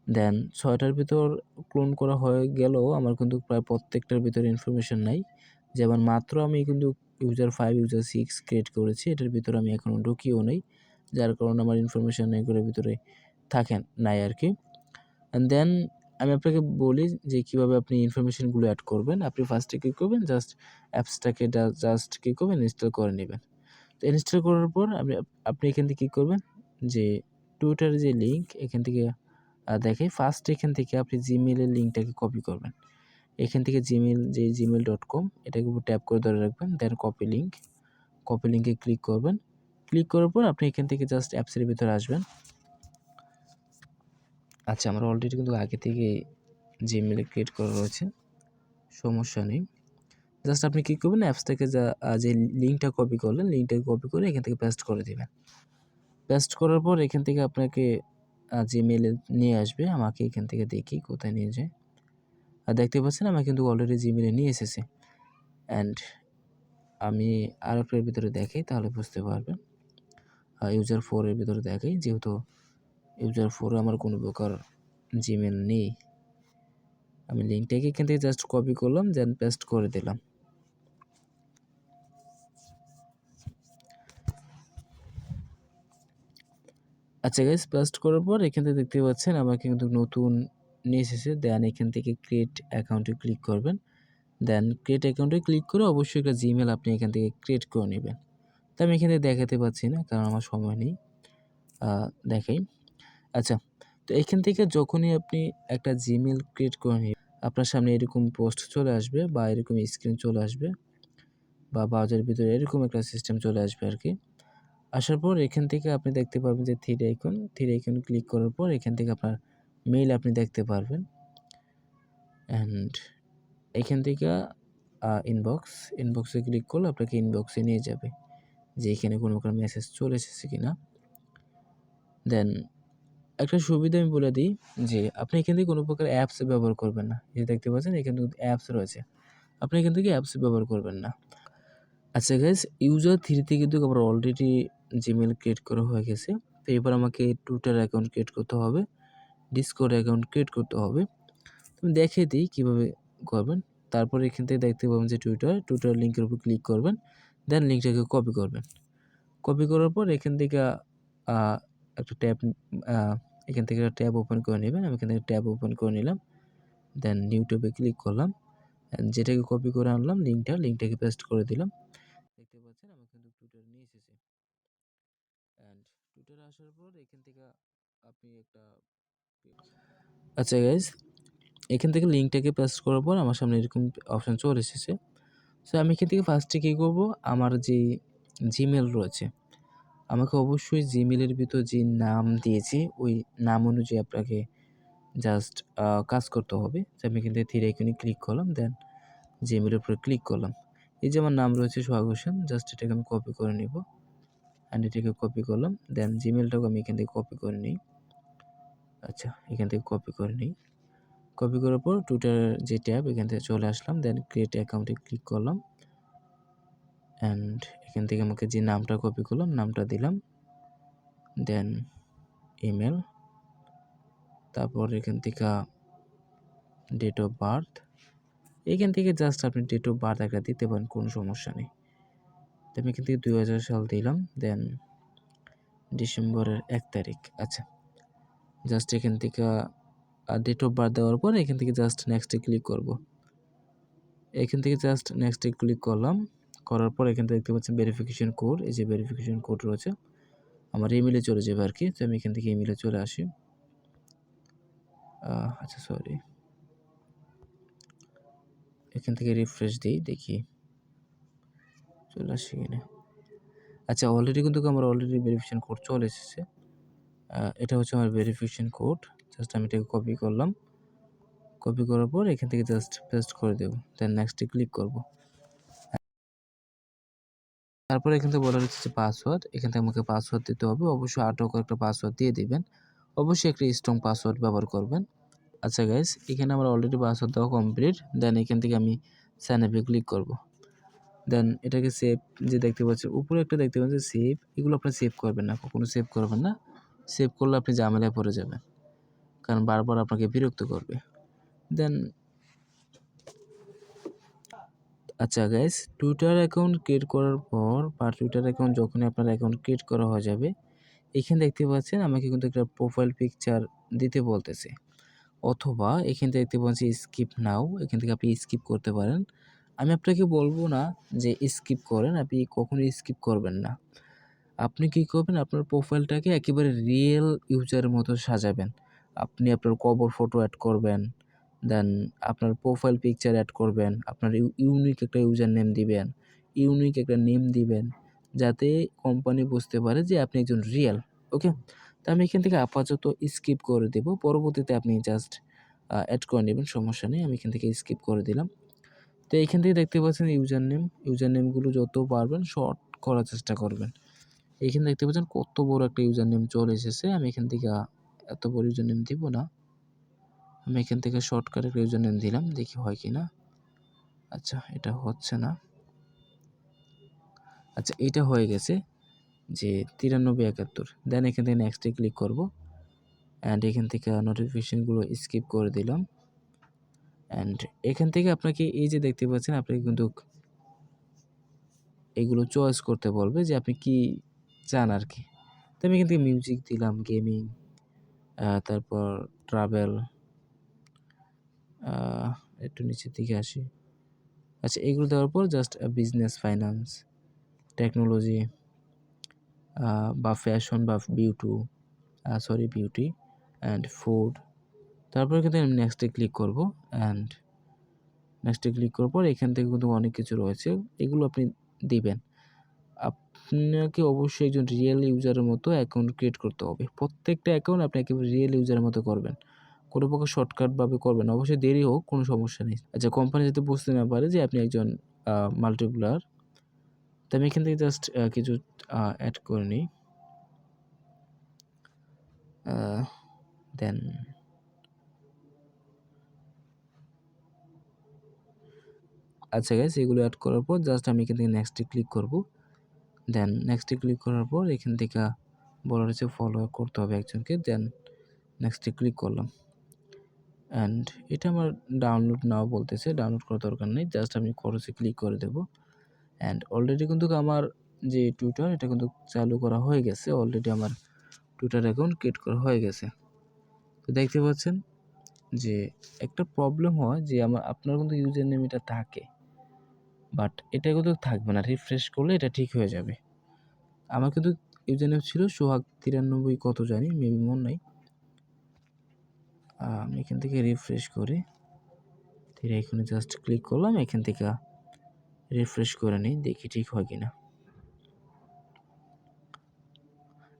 দেন 6টার ভিতর ক্লোন করা হয়ে গেলেও আমার কিন্তু প্রায় প্রত্যেকটার ভিতরে ইনফরমেশন নাই। যেমন মাত্র আমি কিন্তু ইউজার 5, ইউজার 6 ক্রিয়েট করেছি। এটার ভিতরে আমি এখনও ঢুকিও নেই। যার কারণে আমার ইনফরমেশন এগুলোর ভিতরে নাই আরকি। অ্যান্ড দেন আমি আপনাকে বলি যে কীভাবে আপনি ইনফরমেশনগুলো অ্যাড করবেন। আপনি ফার্স্টে কী করবেন, জাস্ট অ্যাপসটাকে জাস্ট কী করবেন, ইনস্টল করে নেবেন। তো ইনস্টল করার পর আপনি এখান থেকে কী করবেন, যে টুইটারের যে লিঙ্ক এখান থেকে দেখাই, ফার্স্ট এখান থেকে আপনি জিমেইলের লিঙ্কটাকে কপি করবেন। এখান থেকে যে gmail.com এটাকে উপর ট্যাপ করে ধরে রাখবেন, দেন কপি লিঙ্কে ক্লিক করবেন। ক্লিক করার পর আপনি এখান থেকে জাস্ট অ্যাপসের ভিতরে আসবেন। আচ্ছা, আমার অলরেডি কিন্তু আগে থেকে জিমেইলে ক্রিয়েট করা রয়েছে, সমস্যা নেই। জাস্ট আপনি কী করবেন, অ্যাপসটাকে যে লিঙ্কটা কপি করলেন, লিঙ্কটাকে কপি করে এখান থেকে পেস্ট করে দেবেন। পেস্ট করার পর এখান থেকে আপনাকে জিমেইলে নিয়ে আসবে। আমাকে এখান থেকে দেখি কোথায় নিয়ে যায়। আর দেখতে পাচ্ছেন আমার কিন্তু অলরেডি জিমেইলে নিয়ে এসেছে। অ্যান্ড আমি আরেকটার ভিতরে দেখাই, তাহলে বুঝতে পারবেন। ইউজার 4 এর ভিতরে দেখাই, যেহেতু ইউজার 4 আমার কোনো প্রকার জিমেইল নেই। আমি লিঙ্কটাকে এখান থেকে জাস্ট কপি করলাম, দেন পেস্ট করে দিলাম। আচ্ছা গাইস, পেস্ট করার পর এখান থেকে দেখতে পাচ্ছেন আমাকে কিন্তু নতুন নিয়ে এসেছে। দেন এখান থেকে ক্রিয়েট অ্যাকাউন্টে ক্লিক করবেন। দেন ক্রিয়েট অ্যাকাউন্টে ক্লিক করে অবশ্যই একটা জিমেইল আপনি এখান থেকে ক্রিয়েট করে নেবেন। তো আমি এখানে দেখাতে পাচ্ছি না, কারণ আমার সময় নেই। দেখাই। আচ্ছা, তো এখান থেকে যখনই আপনি একটা জিমেইল ক্রিয়েট করে নেবেন, আপনার সামনে এরকম পোস্ট চলে আসবে বা এরকম স্ক্রিন চলে আসবে বা ব্রাউজারের ভিতরে এরকম একটা সিস্টেম চলে আসবে আরকি। আসার পর এখান থেকে আপনি দেখতে পারবেন যে থ্রি আইকন ক্লিক করার পর এখান থেকে আপনার মেইল আপনি দেখতে পারবেন। অ্যান্ড এখান থেকে ইনবক্সে ক্লিক করলে আপনাকে ইনবক্সে নিয়ে যাবে যে এখানে কোনো প্রকার মেসেজ চলে এসেছে কিনা। দেন একটা সুবিধা আমি বলে দিই যে আপনি এখান থেকে কোনো প্রকার অ্যাপস ব্যবহার করবেন না। এই যে দেখতে পাচ্ছেন এখানে কিন্তু অ্যাপস রয়েছে, আপনি এখান থেকে অ্যাপস ব্যবহার করবেন না। আচ্ছা গাইস, ইউজার 3 কিন্তু আমার অলরেডি জিমেল ক্রিয়েট করা হয়ে গেছে। তো এবার আমাকে টুইটার অ্যাকাউন্ট ক্রিয়েট করতে হবে, ডিসকর্ড অ্যাকাউন্ট ক্রিয়েট করতে হবে। আমি দেখিয়ে দিই কীভাবে করবেন। তারপরে এখান থেকে দেখতে পাবেন যে টুইটার লিঙ্কের উপর ক্লিক করবেন, দেন লিঙ্কটাকে কপি করবেন। কপি করার পর এখান থেকে একটা এখান থেকে একটা ট্যাব ওপেন করে নেবেন। আমি এখান থেকে ট্যাব ওপেন করে নিলাম, দেন নিউ ট্যাবে ক্লিক করলাম, যেটাকে কপি করে আনলাম লিঙ্কটাকে পেস্ট করে দিলাম। দেখতে পাচ্ছেন আমার কিন্তু টুইটার নিয়ে এসেছে। অ্যান্ড টুইটারে আসার পর এখান থেকে আপনি একটা আচ্ছা গাইজ, এখান থেকে লিঙ্কটাকে পেস্ট করার পর আমার সামনে এরকম অপশান চলে এসেছে। সো আমি এখান থেকে ফার্স্টে কী করবো, আমার যে জিমেল রয়েছে আমাকে অবশ্যই জিমেলের ভিতর যে নাম দিয়েছি ওই নাম অনুযায়ী আপনাকে জাস্ট কাজ করতে হবে। তো আমি এখান থেকে থ্রি আইকনে ক্লিক করলাম, দেন জিমেলের উপরে ক্লিক করলাম। এই যে আমার নাম রয়েছে সোহাগ হোসেন, জাস্ট এটাকে আমি কপি করে নিব। অ্যান্ড এটাকে কপি করলাম, দেন জিমেলটাকে আমি এখান থেকে কপি করে নিই। আচ্ছা, এখান থেকে কপি করে নিই। কপি করার পর টুইটারের যে ট্যাব এখান থেকে চলে আসলাম, দেন ক্রিয়েট অ্যাকাউন্টে ক্লিক করলাম। অ্যান্ড এখান থেকে আমাকে যে নামটা কপি করলাম নামটা দিলাম, দেন ইমেল, তারপর এখান থেকে ডেট অফ বার্থ। এখান থেকে জাস্ট আপনি ডেট অফ বার্থ একটা দিতে পারেন, কোনো সমস্যা নেই। আমি এখান থেকে 2000 সাল দিলাম, দেন ডিসেম্বরের 1 তারিখ। আচ্ছা, জাস্ট এখান থেকে ডেট অফ বার্থ দেওয়ার পর এখান থেকে জাস্ট নেক্সটে ক্লিক করব। এখান থেকে জাস্ট নেক্সটে ক্লিক করলাম, করার পর এখান থেকে দেখতে পাচ্ছেন ভেরিফিকেশন কোড। এই যে ভেরিফিকেশন কোড রয়েছে আমার ইমেলে চলে যাবে আর কি। তো আমি এখান থেকে ইমেলে চলে আসি। আচ্ছা সরি, এখান থেকে রিফ্রেশ দিই, দেখি চলে আসে কিনা। আচ্ছা, অলরেডি কিন্তু আমার ভেরিফিকেশন কোড চলে এসেছে। এটা হচ্ছে আমার ভেরিফিকেশন কোড। জাস্ট আমি এটাকে কপি করলাম, কপি করার পর এখান থেকে জাস্ট পেস্ট করে দেব, দেন নেক্সটে ক্লিক করব। তারপরে এখান থেকে বলা হচ্ছে যে পাসওয়ার্ড, এখান থেকে আমাকে পাসওয়ার্ড দিতে হবে। অবশ্যই 8 অঙ্কের একটা পাসওয়ার্ড দিয়ে দিবেন, অবশ্যই একটা স্ট্রং পাসওয়ার্ড ব্যবহার করবেন। আচ্ছা গাইস, এখানে আমার অলরেডি পাসওয়ার্ড দেওয়া কমপ্লিট। দেন এখান থেকে আমি সাইন আপে ক্লিক করব। দেন এটাকে সেভ, যে দেখতে পাচ্ছেন উপরে একটা দেখতে পাচ্ছেন সেভ, এগুলো আপনি সেভ করবেন না, কখনো সেভ করবেন না। সেভ করলে আপনি ঝামেলায় পড়ে যাবেন, কারণ বারবার আপনাকে বিরক্ত করবে। দেন আচ্ছা গাইস, টুইটার অ্যাকাউন্ট ক্রিয়েট করার পর বা টুইটার অ্যাকাউন্ট যখনই আপনার অ্যাকাউন্ট ক্রিয়েট করা হয়ে যাবে, এখানে দেখতে পাচ্ছেন আমাকে কিন্তু একটা প্রোফাইল পিকচার দিতে বলতেছে, অথবা এখান থেকে দেখতে পাচ্ছি স্কিপ নাও, এখান থেকে আপনি স্কিপ করতে পারেন। আমি আপনাকে বলবো না যে স্কিপ করেন, আপনি কখনোই স্কিপ করবেন না। আপনি কী করবেন, আপনার প্রোফাইলটাকে একেবারে রিয়েল ইউজারের মতো সাজাবেন। আপনি আপনার কভার ফটো অ্যাড করবেন, দেন আপনার প্রোফাইল পিকচার অ্যাড করবেন, আপনার ইউনিক একটা ইউজার নেম দিবেন, ইউনিক একটা নেম দিবেন, যাতে কোম্পানি বুঝতে পারে যে আপনি একজন রিয়েল। ওকে? তো আমি এখান থেকে আপাতত স্কিপ করে দেব। পরবর্তীতে আপনি জাস্ট অ্যাড করে নেবেন, সমস্যা নেই। আমি এখান থেকে স্কিপ করে দিলাম। তো এইখান থেকে দেখতে পাচ্ছেন ইউজার নেমগুলো যত পারবেন শর্ট করার চেষ্টা করবেন। এইখানে দেখতে পাচ্ছেন কত বড় একটা ইউজার নেম চলে এসেছে। আমি এখান থেকে এত বড় ইউজার নেম দিব না। আমি এখান থেকে শর্টকাট একটা ইউজার নেম দিলাম, দেখি হয় কিনা। আচ্ছা, এটা হচ্ছে না। আচ্ছা, এটা হয়ে গেছে যে 9371। দেন এখান থেকে নেক্সটে ক্লিক করব। অ্যান্ড এখান থেকে নোটিফিকেশনগুলো স্কিপ করে দিলাম। অ্যান্ড এখান থেকে আপনাকে এই যে দেখতে পাচ্ছেন আপনাকে কিন্তু এগুলো চয়েস করতে বলবে যে আপনি কি চান আর কি। তো আমি এখান থেকে মিউজিক দিলাম, গেমিং, তারপর ট্রাভেল, একটু নিচের দিকে আসি। আচ্ছা, এগুলো দেওয়ার পর জাস্ট বিজনেস, ফাইন্যান্স, টেকনোলজি, বা ফ্যাশন বা বিউটি অ্যান্ড ফুড। তারপর এখান থেকে আমি নেক্সটে ক্লিক করব। অ্যান্ড নেক্সটে ক্লিক করার পর এখান থেকে কিন্তু অনেক কিছু রয়েছে, এগুলো আপনি দিবেন। আপনাকে অবশ্যই একজন রিয়েল ইউজারের মতো অ্যাকাউন্ট ক্রিয়েট করতে হবে। প্রত্যেকটা অ্যাকাউন্ট আপনি একেবারে রিয়েল ইউজারের মতো করবেন। কোনো প্রকার শর্টকাটভাবে করবেন না। অবশ্যই দেরি হোক, কোনো সমস্যা নেই। আচ্ছা, কোম্পানি যাতে বুঝতে না পারে যে আপনি একজন মাল্টিপ্লায়ার। তো আমি এখান থেকে জাস্ট কিছু অ্যাড করে নিই। দেন আচ্ছা গাইস, এগুলো অ্যাড করার পর জাস্ট আমি এখান থেকে নেক্সটে ক্লিক করব। দেন নেক্সটে ক্লিক করার পর এখান থেকে বলা হয়েছে ফলো করতে হবে একজনকে। দেন নেক্সটে ক্লিক করলাম। অ্যান্ড এটা আমার ডাউনলোড নাও বলতেছে, ডাউনলোড করার দরকার নেই। জাস্ট আমি খরচে ক্লিক করে দেব। অ্যান্ড অলরেডি কিন্তু আমার যে টুইটার, এটা কিন্তু চালু করা হয়ে গেছে। অলরেডি আমার টুইটার অ্যাকাউন্ট ক্রিয়েট করা হয়ে গেছে। তো দেখতে পাচ্ছেন যে একটা প্রবলেম হয় যে আপনার কিন্তু ইউজার নেম এটা থাকে, বাট এটা কিন্তু থাকবে না। রিফ্রেশ করলে এটা ঠিক হয়ে যাবে। আমার কিন্তু ইউজার নেম ছিল সোহাগ 93 কত জানি, মেবি মনে নাই। আমি এখান থেকে রিফ্রেশ করে এখানে জাস্ট ক্লিক করলাম। এখান থেকে রিফ্রেশ করে নিই, দেখি ঠিক হয় কিনা।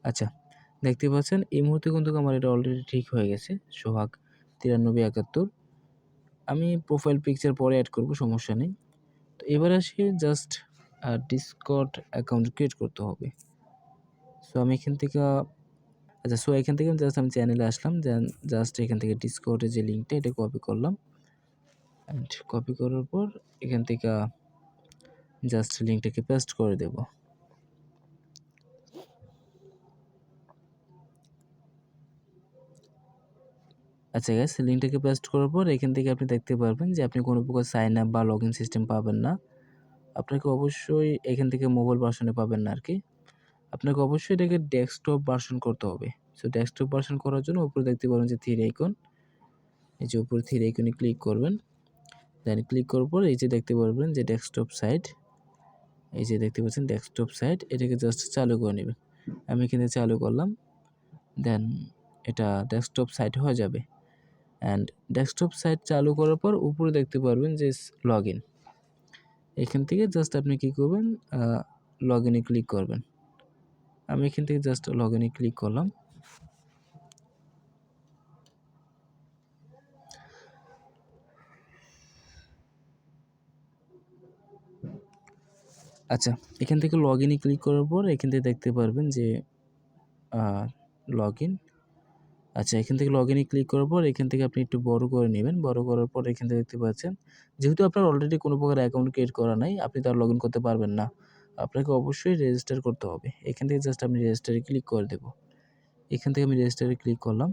আচ্ছা, দেখতে পাচ্ছেন এই মুহূর্তে কিন্তু আমার এটা অলরেডি ঠিক হয়ে গেছে, সোহাগ 9371। আমি প্রোফাইল পিকচার পরে অ্যাড করব, সমস্যা নেই। তো এবার আসি জাস্ট ডিসকর্ড অ্যাকাউন্ট ক্রিয়েট করতে হবে। সো আমি এখান থেকে এখান থেকে জাস্ট আমি চ্যানেলে আসলাম। দেন জাস্ট এখান থেকে ডিসকর্ডের যে লিঙ্কটা, এটা কপি করলাম। অ্যান্ড কপি করার পর এখান থেকে জাস্ট লিঙ্কটাকে পেস্ট করে দেব। আচ্ছা গাইস, লিঙ্কটাকে পেস্ট করার পর এখান থেকে আপনি দেখতে পারবেন যে আপনি কোনো প্রকার সাইন আপ বা লগ ইন সিস্টেম পাবেন না। আপনাকে অবশ্যই এখান থেকে মোবাইল ভার্সনে পাবেন না আর কি। আপনাকে অবশ্যই এটাকে ডেস্কটপ ভার্সন করতে হবে। সো ডেস্কটপ ভার্সন করার জন্য উপরে দেখতে পাবেন যে থ্রি আইকন, এই যে উপরে থ্রি আইকনে ক্লিক করবেন। দেন ক্লিক করার পর এই যে দেখতে পারবেন যে ডেস্কটপ সাইট, এই যে দেখতে পাচ্ছেন ডেস্কটপ সাইট, এটাকে জাস্ট চালু করে নেবেন। আমি এখানে চালু করলাম। দেন এটা ডেস্কটপ সাইট হয়ে যাবে। অ্যান্ড ডেস্কটপ সাইট চালু করার পর উপরে দেখতে পারবেন যে লগ ইন। এখান থেকে জাস্ট আপনি কী করবেন, লগ ইনে ক্লিক করবেন। আমি এখান থেকে জাস্ট লগ ইনে ক্লিক করলাম। আচ্ছা, এখান থেকে লগ ইনে ক্লিক করার পর এখান থেকে দেখতে পারবেন যে লগ ইন। আচ্ছা, এখান থেকে লগ ইনে ক্লিক করার পর এখান থেকে আপনি একটু বড় করে নেবেন। বড় করার পর এখান থেকে দেখতে পাচ্ছেন, যেহেতু আপনার অলরেডি কোনো প্রকার অ্যাকাউন্ট ক্রিয়েট করা নাই, আপনি তো আর লগ ইন করতে পারবেন না। আপনাকে অবশ্যই রেজিস্টার করতে হবে। এখান থেকে জাস্ট আমি রেজিস্টারে ক্লিক করে দেব। এখান থেকে আমি রেজিস্টারে ক্লিক করলাম।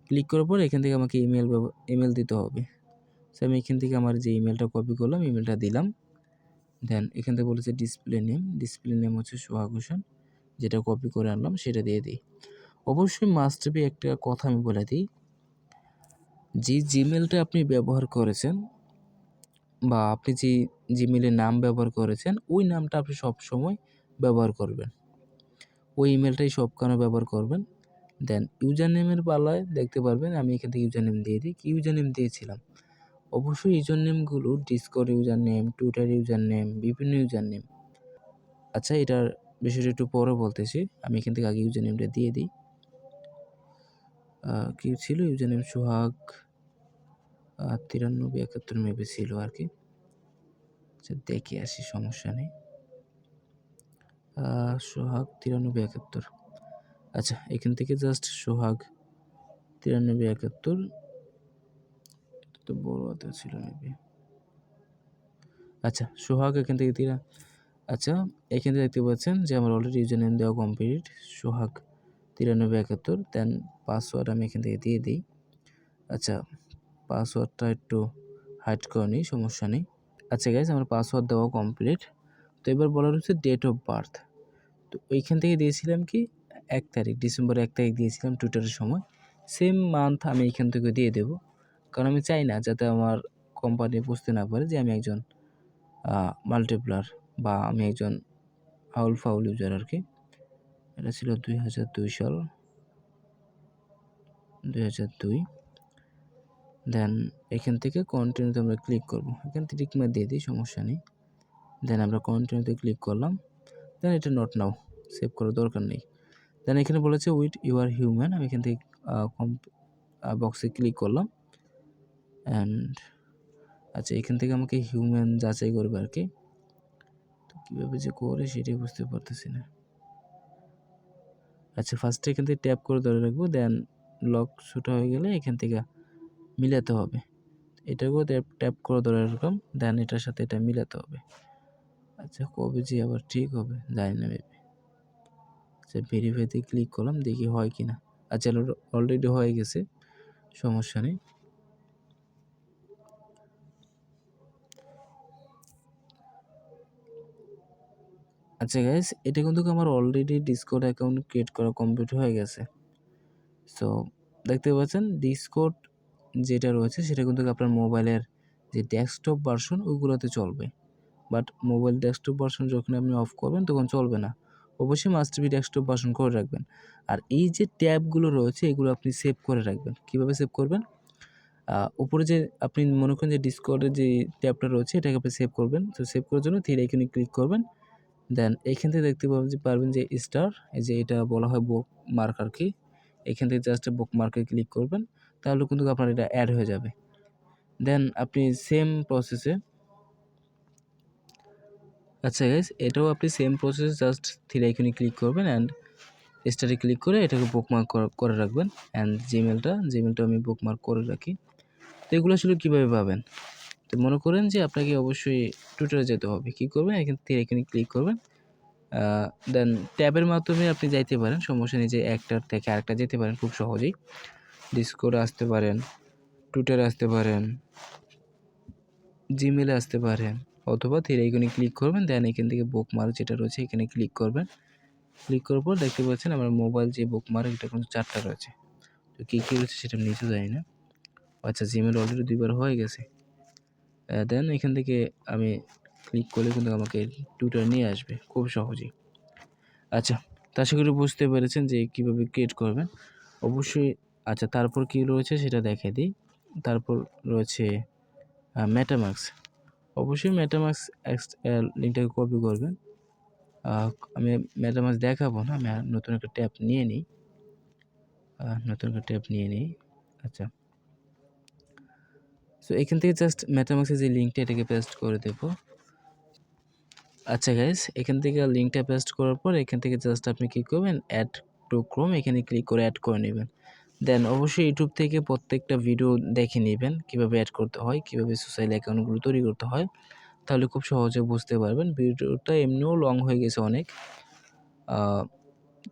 ক্লিক করার পর এখান থেকে আমাকে ইমেল দিতে হবে। সো আমি এখান থেকে আমার যে ইমেলটা কপি করলাম, ইমেলটা দিলাম। দেন এখান থেকে বলেছে ডিসপ্লে নেম হচ্ছে সোহাগ হোসেন, যেটা কপি করে আনলাম সেটা দিয়ে দিই। অবশ্যই মাস্ট বি একটা কথা আমি বলে দিই, যে জিমেলটা আপনি ব্যবহার করেছেন বা আপনি যে জিমেলের নাম ব্যবহার করেছেন, ওই নামটা আপনি সবসময় ব্যবহার করবেন। ওই ইমেলটাই সব কারণে ব্যবহার করবেন। দেন ইউজার নেমের পালায় দেখতে পারবেন আমি এখান থেকে ইউজার নেম দিয়ে দিই। কি ইউজার নেম দিয়েছিলাম? অবশ্যই ইউজার নেমগুলো Discord user name, Twitter user name, বিভিন্ন ইউজার নেম। আচ্ছা, এটার বিষয়টা একটু পরে বলতেছি। আমি এখান থেকে আগে ইউজার নেমটা দিয়ে দিই। কী ছিল ইউজার নেম? সোহাগ 9371 মেবি ছিল আর কি। আচ্ছা, দেখে আসি, সমস্যা নেই। সোহাগ 9371। আচ্ছা, এখান থেকে জাস্ট সোহাগ 9371, এটা তো বড় হাতের ছিল মেবি। আচ্ছা, সোহাগ এখান থেকে আচ্ছা, এখানে দেখতে পাচ্ছেন যে আমার অলরেডি ইউজার নেম দেওয়া কমপ্লিট, সোহাগ 9371। দেন পাসওয়ার্ড আমি এখান থেকে দিয়ে দিই। আচ্ছা, পাসওয়ার্ডটা একটু হাইড করে নিই, সমস্যা নেই। আচ্ছা গাইজ, আমার পাসওয়ার্ড দেওয়া কমপ্লিট। তো এবার বলা হচ্ছে ডেট অফ বার্থ। তো ওইখান থেকে দিয়েছিলাম কি 1 তারিখ, ডিসেম্বর 1 তারিখ দিয়েছিলাম টুইটারের সময়। সেম মান্থ আমি এখান থেকে দিয়ে দেব, কারণ আমি চাই না যাতে আমার কোম্পানি বুঝতে না পারে যে আমি একজন মাল্টিপ্লায়ার বা আমি একজন ফাউল ইউজার আর কি। এটা ছিল 2002 সাল, 2002। দেন এখান থেকে কন্টিনিউতে আমরা ক্লিক করব। এখান থেকে টিক মার্ক দিয়ে দিই, সমস্যা নেই। দেন আমরা কন্টিনিউতে ক্লিক করলাম। দেন এটা নট নাও, সেভ করার দরকার নেই। দেন এখানে বলেছে উইথ ইউ আর হিউম্যান, আমি এখান থেকে বক্সে ক্লিক করলাম অ্যান্ড আচ্ছা এখান থেকে আমাকে হিউম্যান যাচাই করবে আর কি। তো কীভাবে যে করে সেটাই বুঝতে পারতেছি না। আচ্ছা ফার্স্টে এখান থেকে ট্যাপ করে ধরে রাখবো, দেন লক ছোটো হয়ে গেলে এখান থেকে মিলাতে হবে। এটাকেও ট্যাপ করে ধরে রাখলাম, দেন এটার সাথে এটা মিলাতে হবে। আচ্ছা কবে যে আবার ঠিক হবে জানি না মেবি। আচ্ছা ভেরিফাইতে ক্লিক করলাম, দেখি হয় কি না। আচ্ছা অলরেডি হয়ে গেছে, সমস্যা নেই। আচ্ছা গাইস, এটা কিন্তু আমার অলরেডি ডিসকর্ড অ্যাকাউন্ট ক্রিয়েট করা কমপ্লিট হয়ে গেছে। সো দেখতে পাচ্ছেন ডিসকর্ড যেটা রয়েছে সেটা কিন্তু আপনার মোবাইলের যে ডেস্কটপ ভার্সন ওইগুলোতে চলবে, বাট মোবাইল ডেস্কটপ ভার্সন যখন আপনি অফ করবেন তখন চলবে না। অবশ্যই মাস্ট বি ডেস্কটপ ভার্সন করে রাখবেন। আর এই যে ট্যাবগুলো রয়েছে এগুলো আপনি সেভ করে রাখবেন। কীভাবে সেভ করবেন? উপরে যে আপনি মনে করেন যে ডিসকর্ডের যে ট্যাবটা রয়েছে এটাকে আপনি সেভ করবেন। তো সেভ করার জন্য থ্রি আইকনে ক্লিক করবেন, দেন এইখান থেকে দেখতে পারবেন যে স্টার, এই যে এটা বলা হয় বুক মার্ক আর কি। এখান থেকে জাস্ট বুক মার্কে ক্লিক করবেন, তাহলে কিন্তু আপনার এটা অ্যাড হয়ে যাবে। দেন আপনি সেম প্রসেসে, আচ্ছা গাইস এটাও আপনি সেম প্রসেসে জাস্ট থ্রি আইকনে ক্লিক করবেন অ্যান্ড স্টারে ক্লিক করে এটাকে বুকমার্ক করে রাখবেন। অ্যান্ড জিমেলটা আমি বুকমার্ক করে রাখি। তো এগুলো আসলে কীভাবে পাবেন? তো মনে করেন যে আপনাকে অবশ্যই টুইটারে যেতে হবে। কী করবেন? এখান থেকে এখানে ক্লিক করবেন, দেন ট্যাবের মাধ্যমে আপনি যাইতে পারেন, সমস্যা নেই। যে একটার থেকে আরেকটা যেতে পারেন খুব সহজেই। ডিসকর্ডে আসতে পারেন, টুইটারে আসতে পারেন, জিমেলে আসতে পারেন, অথবা থ্রি আইকনে ক্লিক করবেন, দেন এখান থেকে বুকমার্ক যেটা রয়েছে এখানে ক্লিক করবেন। ক্লিক করার পর দেখতে পাচ্ছেন আমার মোবাইল যে বুকমার্ক এটা কিন্তু 4টা রয়েছে। তো কী রয়েছে সেটা আমি নিজেও জানি না। আচ্ছা জিমেল অলরেডি 2বার হয়ে গেছে। দেন এখান থেকে আমি ক্লিক করলে কিন্তু আমাকে টুইটার নিয়ে আসবে খুব সহজেই। আচ্ছা, তো আশা করি বুঝতে পেরেছেন যে কীভাবে ক্রিয়েট করবেন। অবশ্যই আচ্ছা তারপর কী রয়েছে সেটা দেখিয়ে দিই। তারপর রয়েছে মেটামাস্ক। অবশ্যই মেটামাস্ক লিঙ্কটাকে কপি করবেন। আমি মেটামাস্ক দেখাবো না, আমি নতুন একটা ট্যাব নিয়ে নিই। আচ্ছা, সো এখান থেকে জাস্ট মেটামাস্কের যে লিঙ্কটা এটাকে পেস্ট করে দেবো। আচ্ছা গাইস, এখান থেকে লিঙ্কটা পেস্ট করার পর এখান থেকে জাস্ট আপনি কী করবেন, অ্যাড টু ক্রোম এখানে ক্লিক করে অ্যাড করে নেবেন। দেন অবশ্যই ইউটিউব থেকে প্রত্যেকটা ভিডিও দেখে নেবেন কীভাবে অ্যাড করতে হয়, কীভাবে সোশ্যাল অ্যাকাউন্টগুলো তৈরি করতে হয়, তাহলে খুব সহজে বুঝতে পারবেন। ভিডিওটা এমনিও লং হয়ে গেছে অনেক।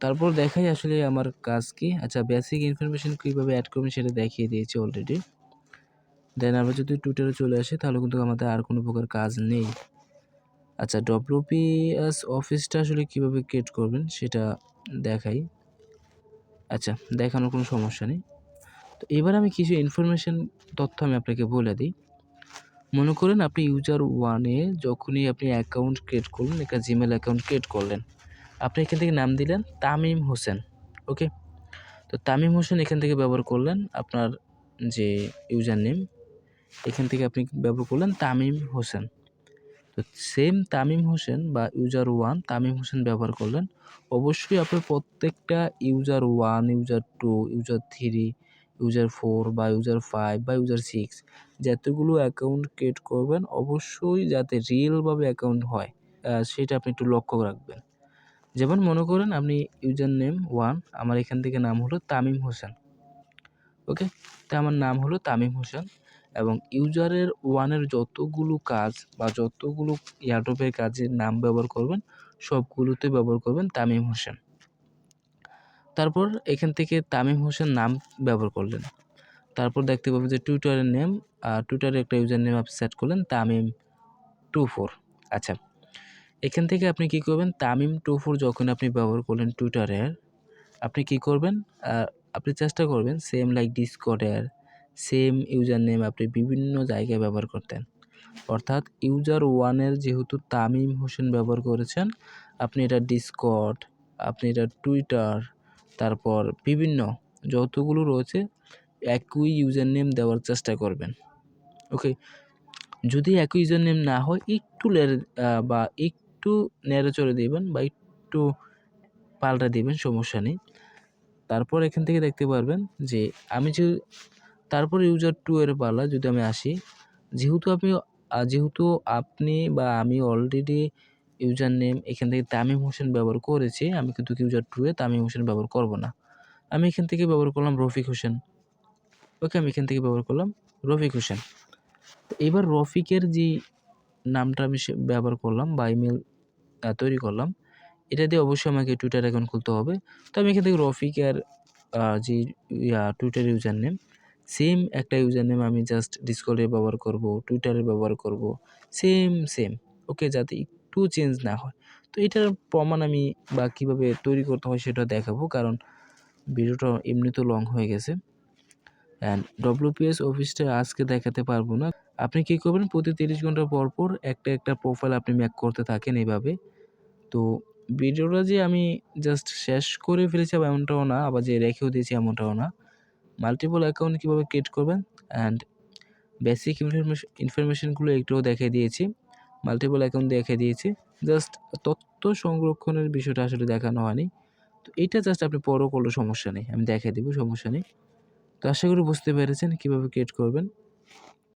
তারপর দেখাই আসলে আমার কাজ কি। আচ্ছা বেসিক ইনফরমেশন কীভাবে অ্যাড করবেন সেটা দেখিয়ে দিয়েছি অলরেডি। দেন আমরা যদি টুইটারে চলে আসি তাহলে কিন্তু আমাদের আর কোনো প্রকার কাজ নেই। আচ্ছা ডব্লিউপিএস অফিসটা আসলে কীভাবে ক্রিয়েট করবেন সেটা দেখাই। আচ্ছা দেখানোর কোনো সমস্যা নেই। তো এবার আমি কিছু ইনফরমেশন তথ্য আমি আপনাকে বলে দিই। মনে করেন আপনি ইউজার 1-এ যখনই আপনি অ্যাকাউন্ট ক্রিয়েট করলেন, একটা জিমেল অ্যাকাউন্ট ক্রিয়েট করলেন, আপনি এখান থেকে নাম দিলেন তামিম হোসেন। ওকে, তো তামিম হোসেন এখান থেকে ব্যবহার করলেন আপনার যে ইউজার নেম, এখান থেকে আপনি ব্যবহার করলেন তামিম হোসেন। তো সেম তামিম হোসেন বা ইউজার 1 তামিম হোসেন ব্যবহার করলেন। অবশ্যই আপনার প্রত্যেকটা ইউজার 1, ইউজার 2, ইউজার 3, ইউজার 4 বা ইউজার 5 বা ইউজার 6 যতগুলো অ্যাকাউন্ট ক্রিয়েট করবেন অবশ্যই যাতে রিয়েলভাবে অ্যাকাউন্ট হয় সেটা আপনি একটু লক্ষ্য রাখবেন। যেমন মনে করেন আপনি ইউজার নেম 1, আমার এখান থেকে নাম হলো তামিম হোসেন। ওকে, তো আমার নাম হলো তামিম হোসেন এবং ইউজারের 1-এর যতগুলো কাজ বা যতগুলো এয়ারড্রপের কাজের নাম ব্যবহার করবেন সবগুলোতে ব্যবহার করবেন তামিম হোসেন। তারপর এখান থেকে তামিম হোসেন নাম ব্যবহার করলেন। তারপর দেখতে পাবেন যে টুইটারের নেম, টুইটারে একটা ইউজার নেম আপনি সেট করলেন তামিম24। আচ্ছা, এখান থেকে আপনি কী করবেন, তামিম24 যখন আপনি ব্যবহার করলেন টুইটারের, আপনি কী করবেন, আপনি চেষ্টা করবেন সেম লাইক ডিসকর্ডের সেম ইউজার নেম আপনি বিভিন্ন জায়গায় ব্যবহার করতেন। অর্থাৎ ইউজার 1-এর যেহেতু তামিম হোসেন ব্যবহার করেছেন, আপনি এটা ডিসকর্ড, আপনি এটা টুইটার, তারপর বিভিন্ন যতগুলো রয়েছে একই ইউজার নেম দেওয়ার চেষ্টা করবেন। ওকে, যদি একই ইউজার নেম না হয় একটু একটু নেড়ে চড়ে দিবেন বা একটু পাল্টা দিবেন, সমস্যা নেই। তারপর এখান থেকে দেখতে পারবেন যে আমি যে তারপর ইউজার 2 এর পালা যদি আমি আসি, যেহেতু আপনি বা আমি অলরেডি ইউজার নেম এখান থেকে তামিম হোসেন ব্যবহার করেছি, আমি কিন্তু ইউজার 2 এ তামিম হোসেন ব্যবহার করব না। আমি এখান থেকে ব্যবহার করলাম রফিক হোসেন। ওকে, আমি এখান থেকে ব্যবহার করলাম রফিক হোসেন। তো এবার রফিকের যে নামটা আমি ব্যবহার করলাম বা ইমেল তৈরি করলাম, এটা দিয়ে অবশ্যই আমাকে টুইটার অ্যাকাউন্ট খুলতে হবে। তো আমি এখান থেকে রফিকের যে টুইটার ইউজার নেম, সেম একটা ইউজার নেম আমি জাস্ট ডিসকর্ডে ব্যবহার করব, টুইটারে ব্যবহার করব, সেম ওকে, যাতে একটু চেঞ্জ না হয়। তো এটার প্রমাণ আমি বা কীভাবে তৈরি করতে হয় সেটা দেখাবো, কারণ ভিডিওটা এমনিতেও লং হয়ে গেছে। অ্যান্ড WPS অফিসটা আজকে দেখাতে পারবো না। আপনি কী করবেন, প্রতি 30 ঘন্টা পর পর একটা প্রোফাইল আপনি মেক করতে থাকেন এইভাবে। তো ভিডিওটা যে আমি জাস্ট শেষ করে ফেলেছি এমনটাও না, আবার যে রেখেও দিয়েছি এমনটাও না। মাল্টিপল অ্যাকাউন্ট কীভাবে ক্রিয়েট করবেন অ্যান্ড বেসিক ইনফরমেশনগুলো একটুও দেখিয়ে দিয়েছি, মাল্টিপল অ্যাকাউন্ট দেখিয়ে দিয়েছি। জাস্ট তথ্য সংরক্ষণের বিষয়টা আসলে দেখানো হয়নি। তো এইটা জাস্ট আপনি পরেও করলেও সমস্যা নেই, আমি দেখিয়ে দেবো, সমস্যা নেই। তো আশা করি বুঝতে পেরেছেন কীভাবে ক্রিয়েট করবেন।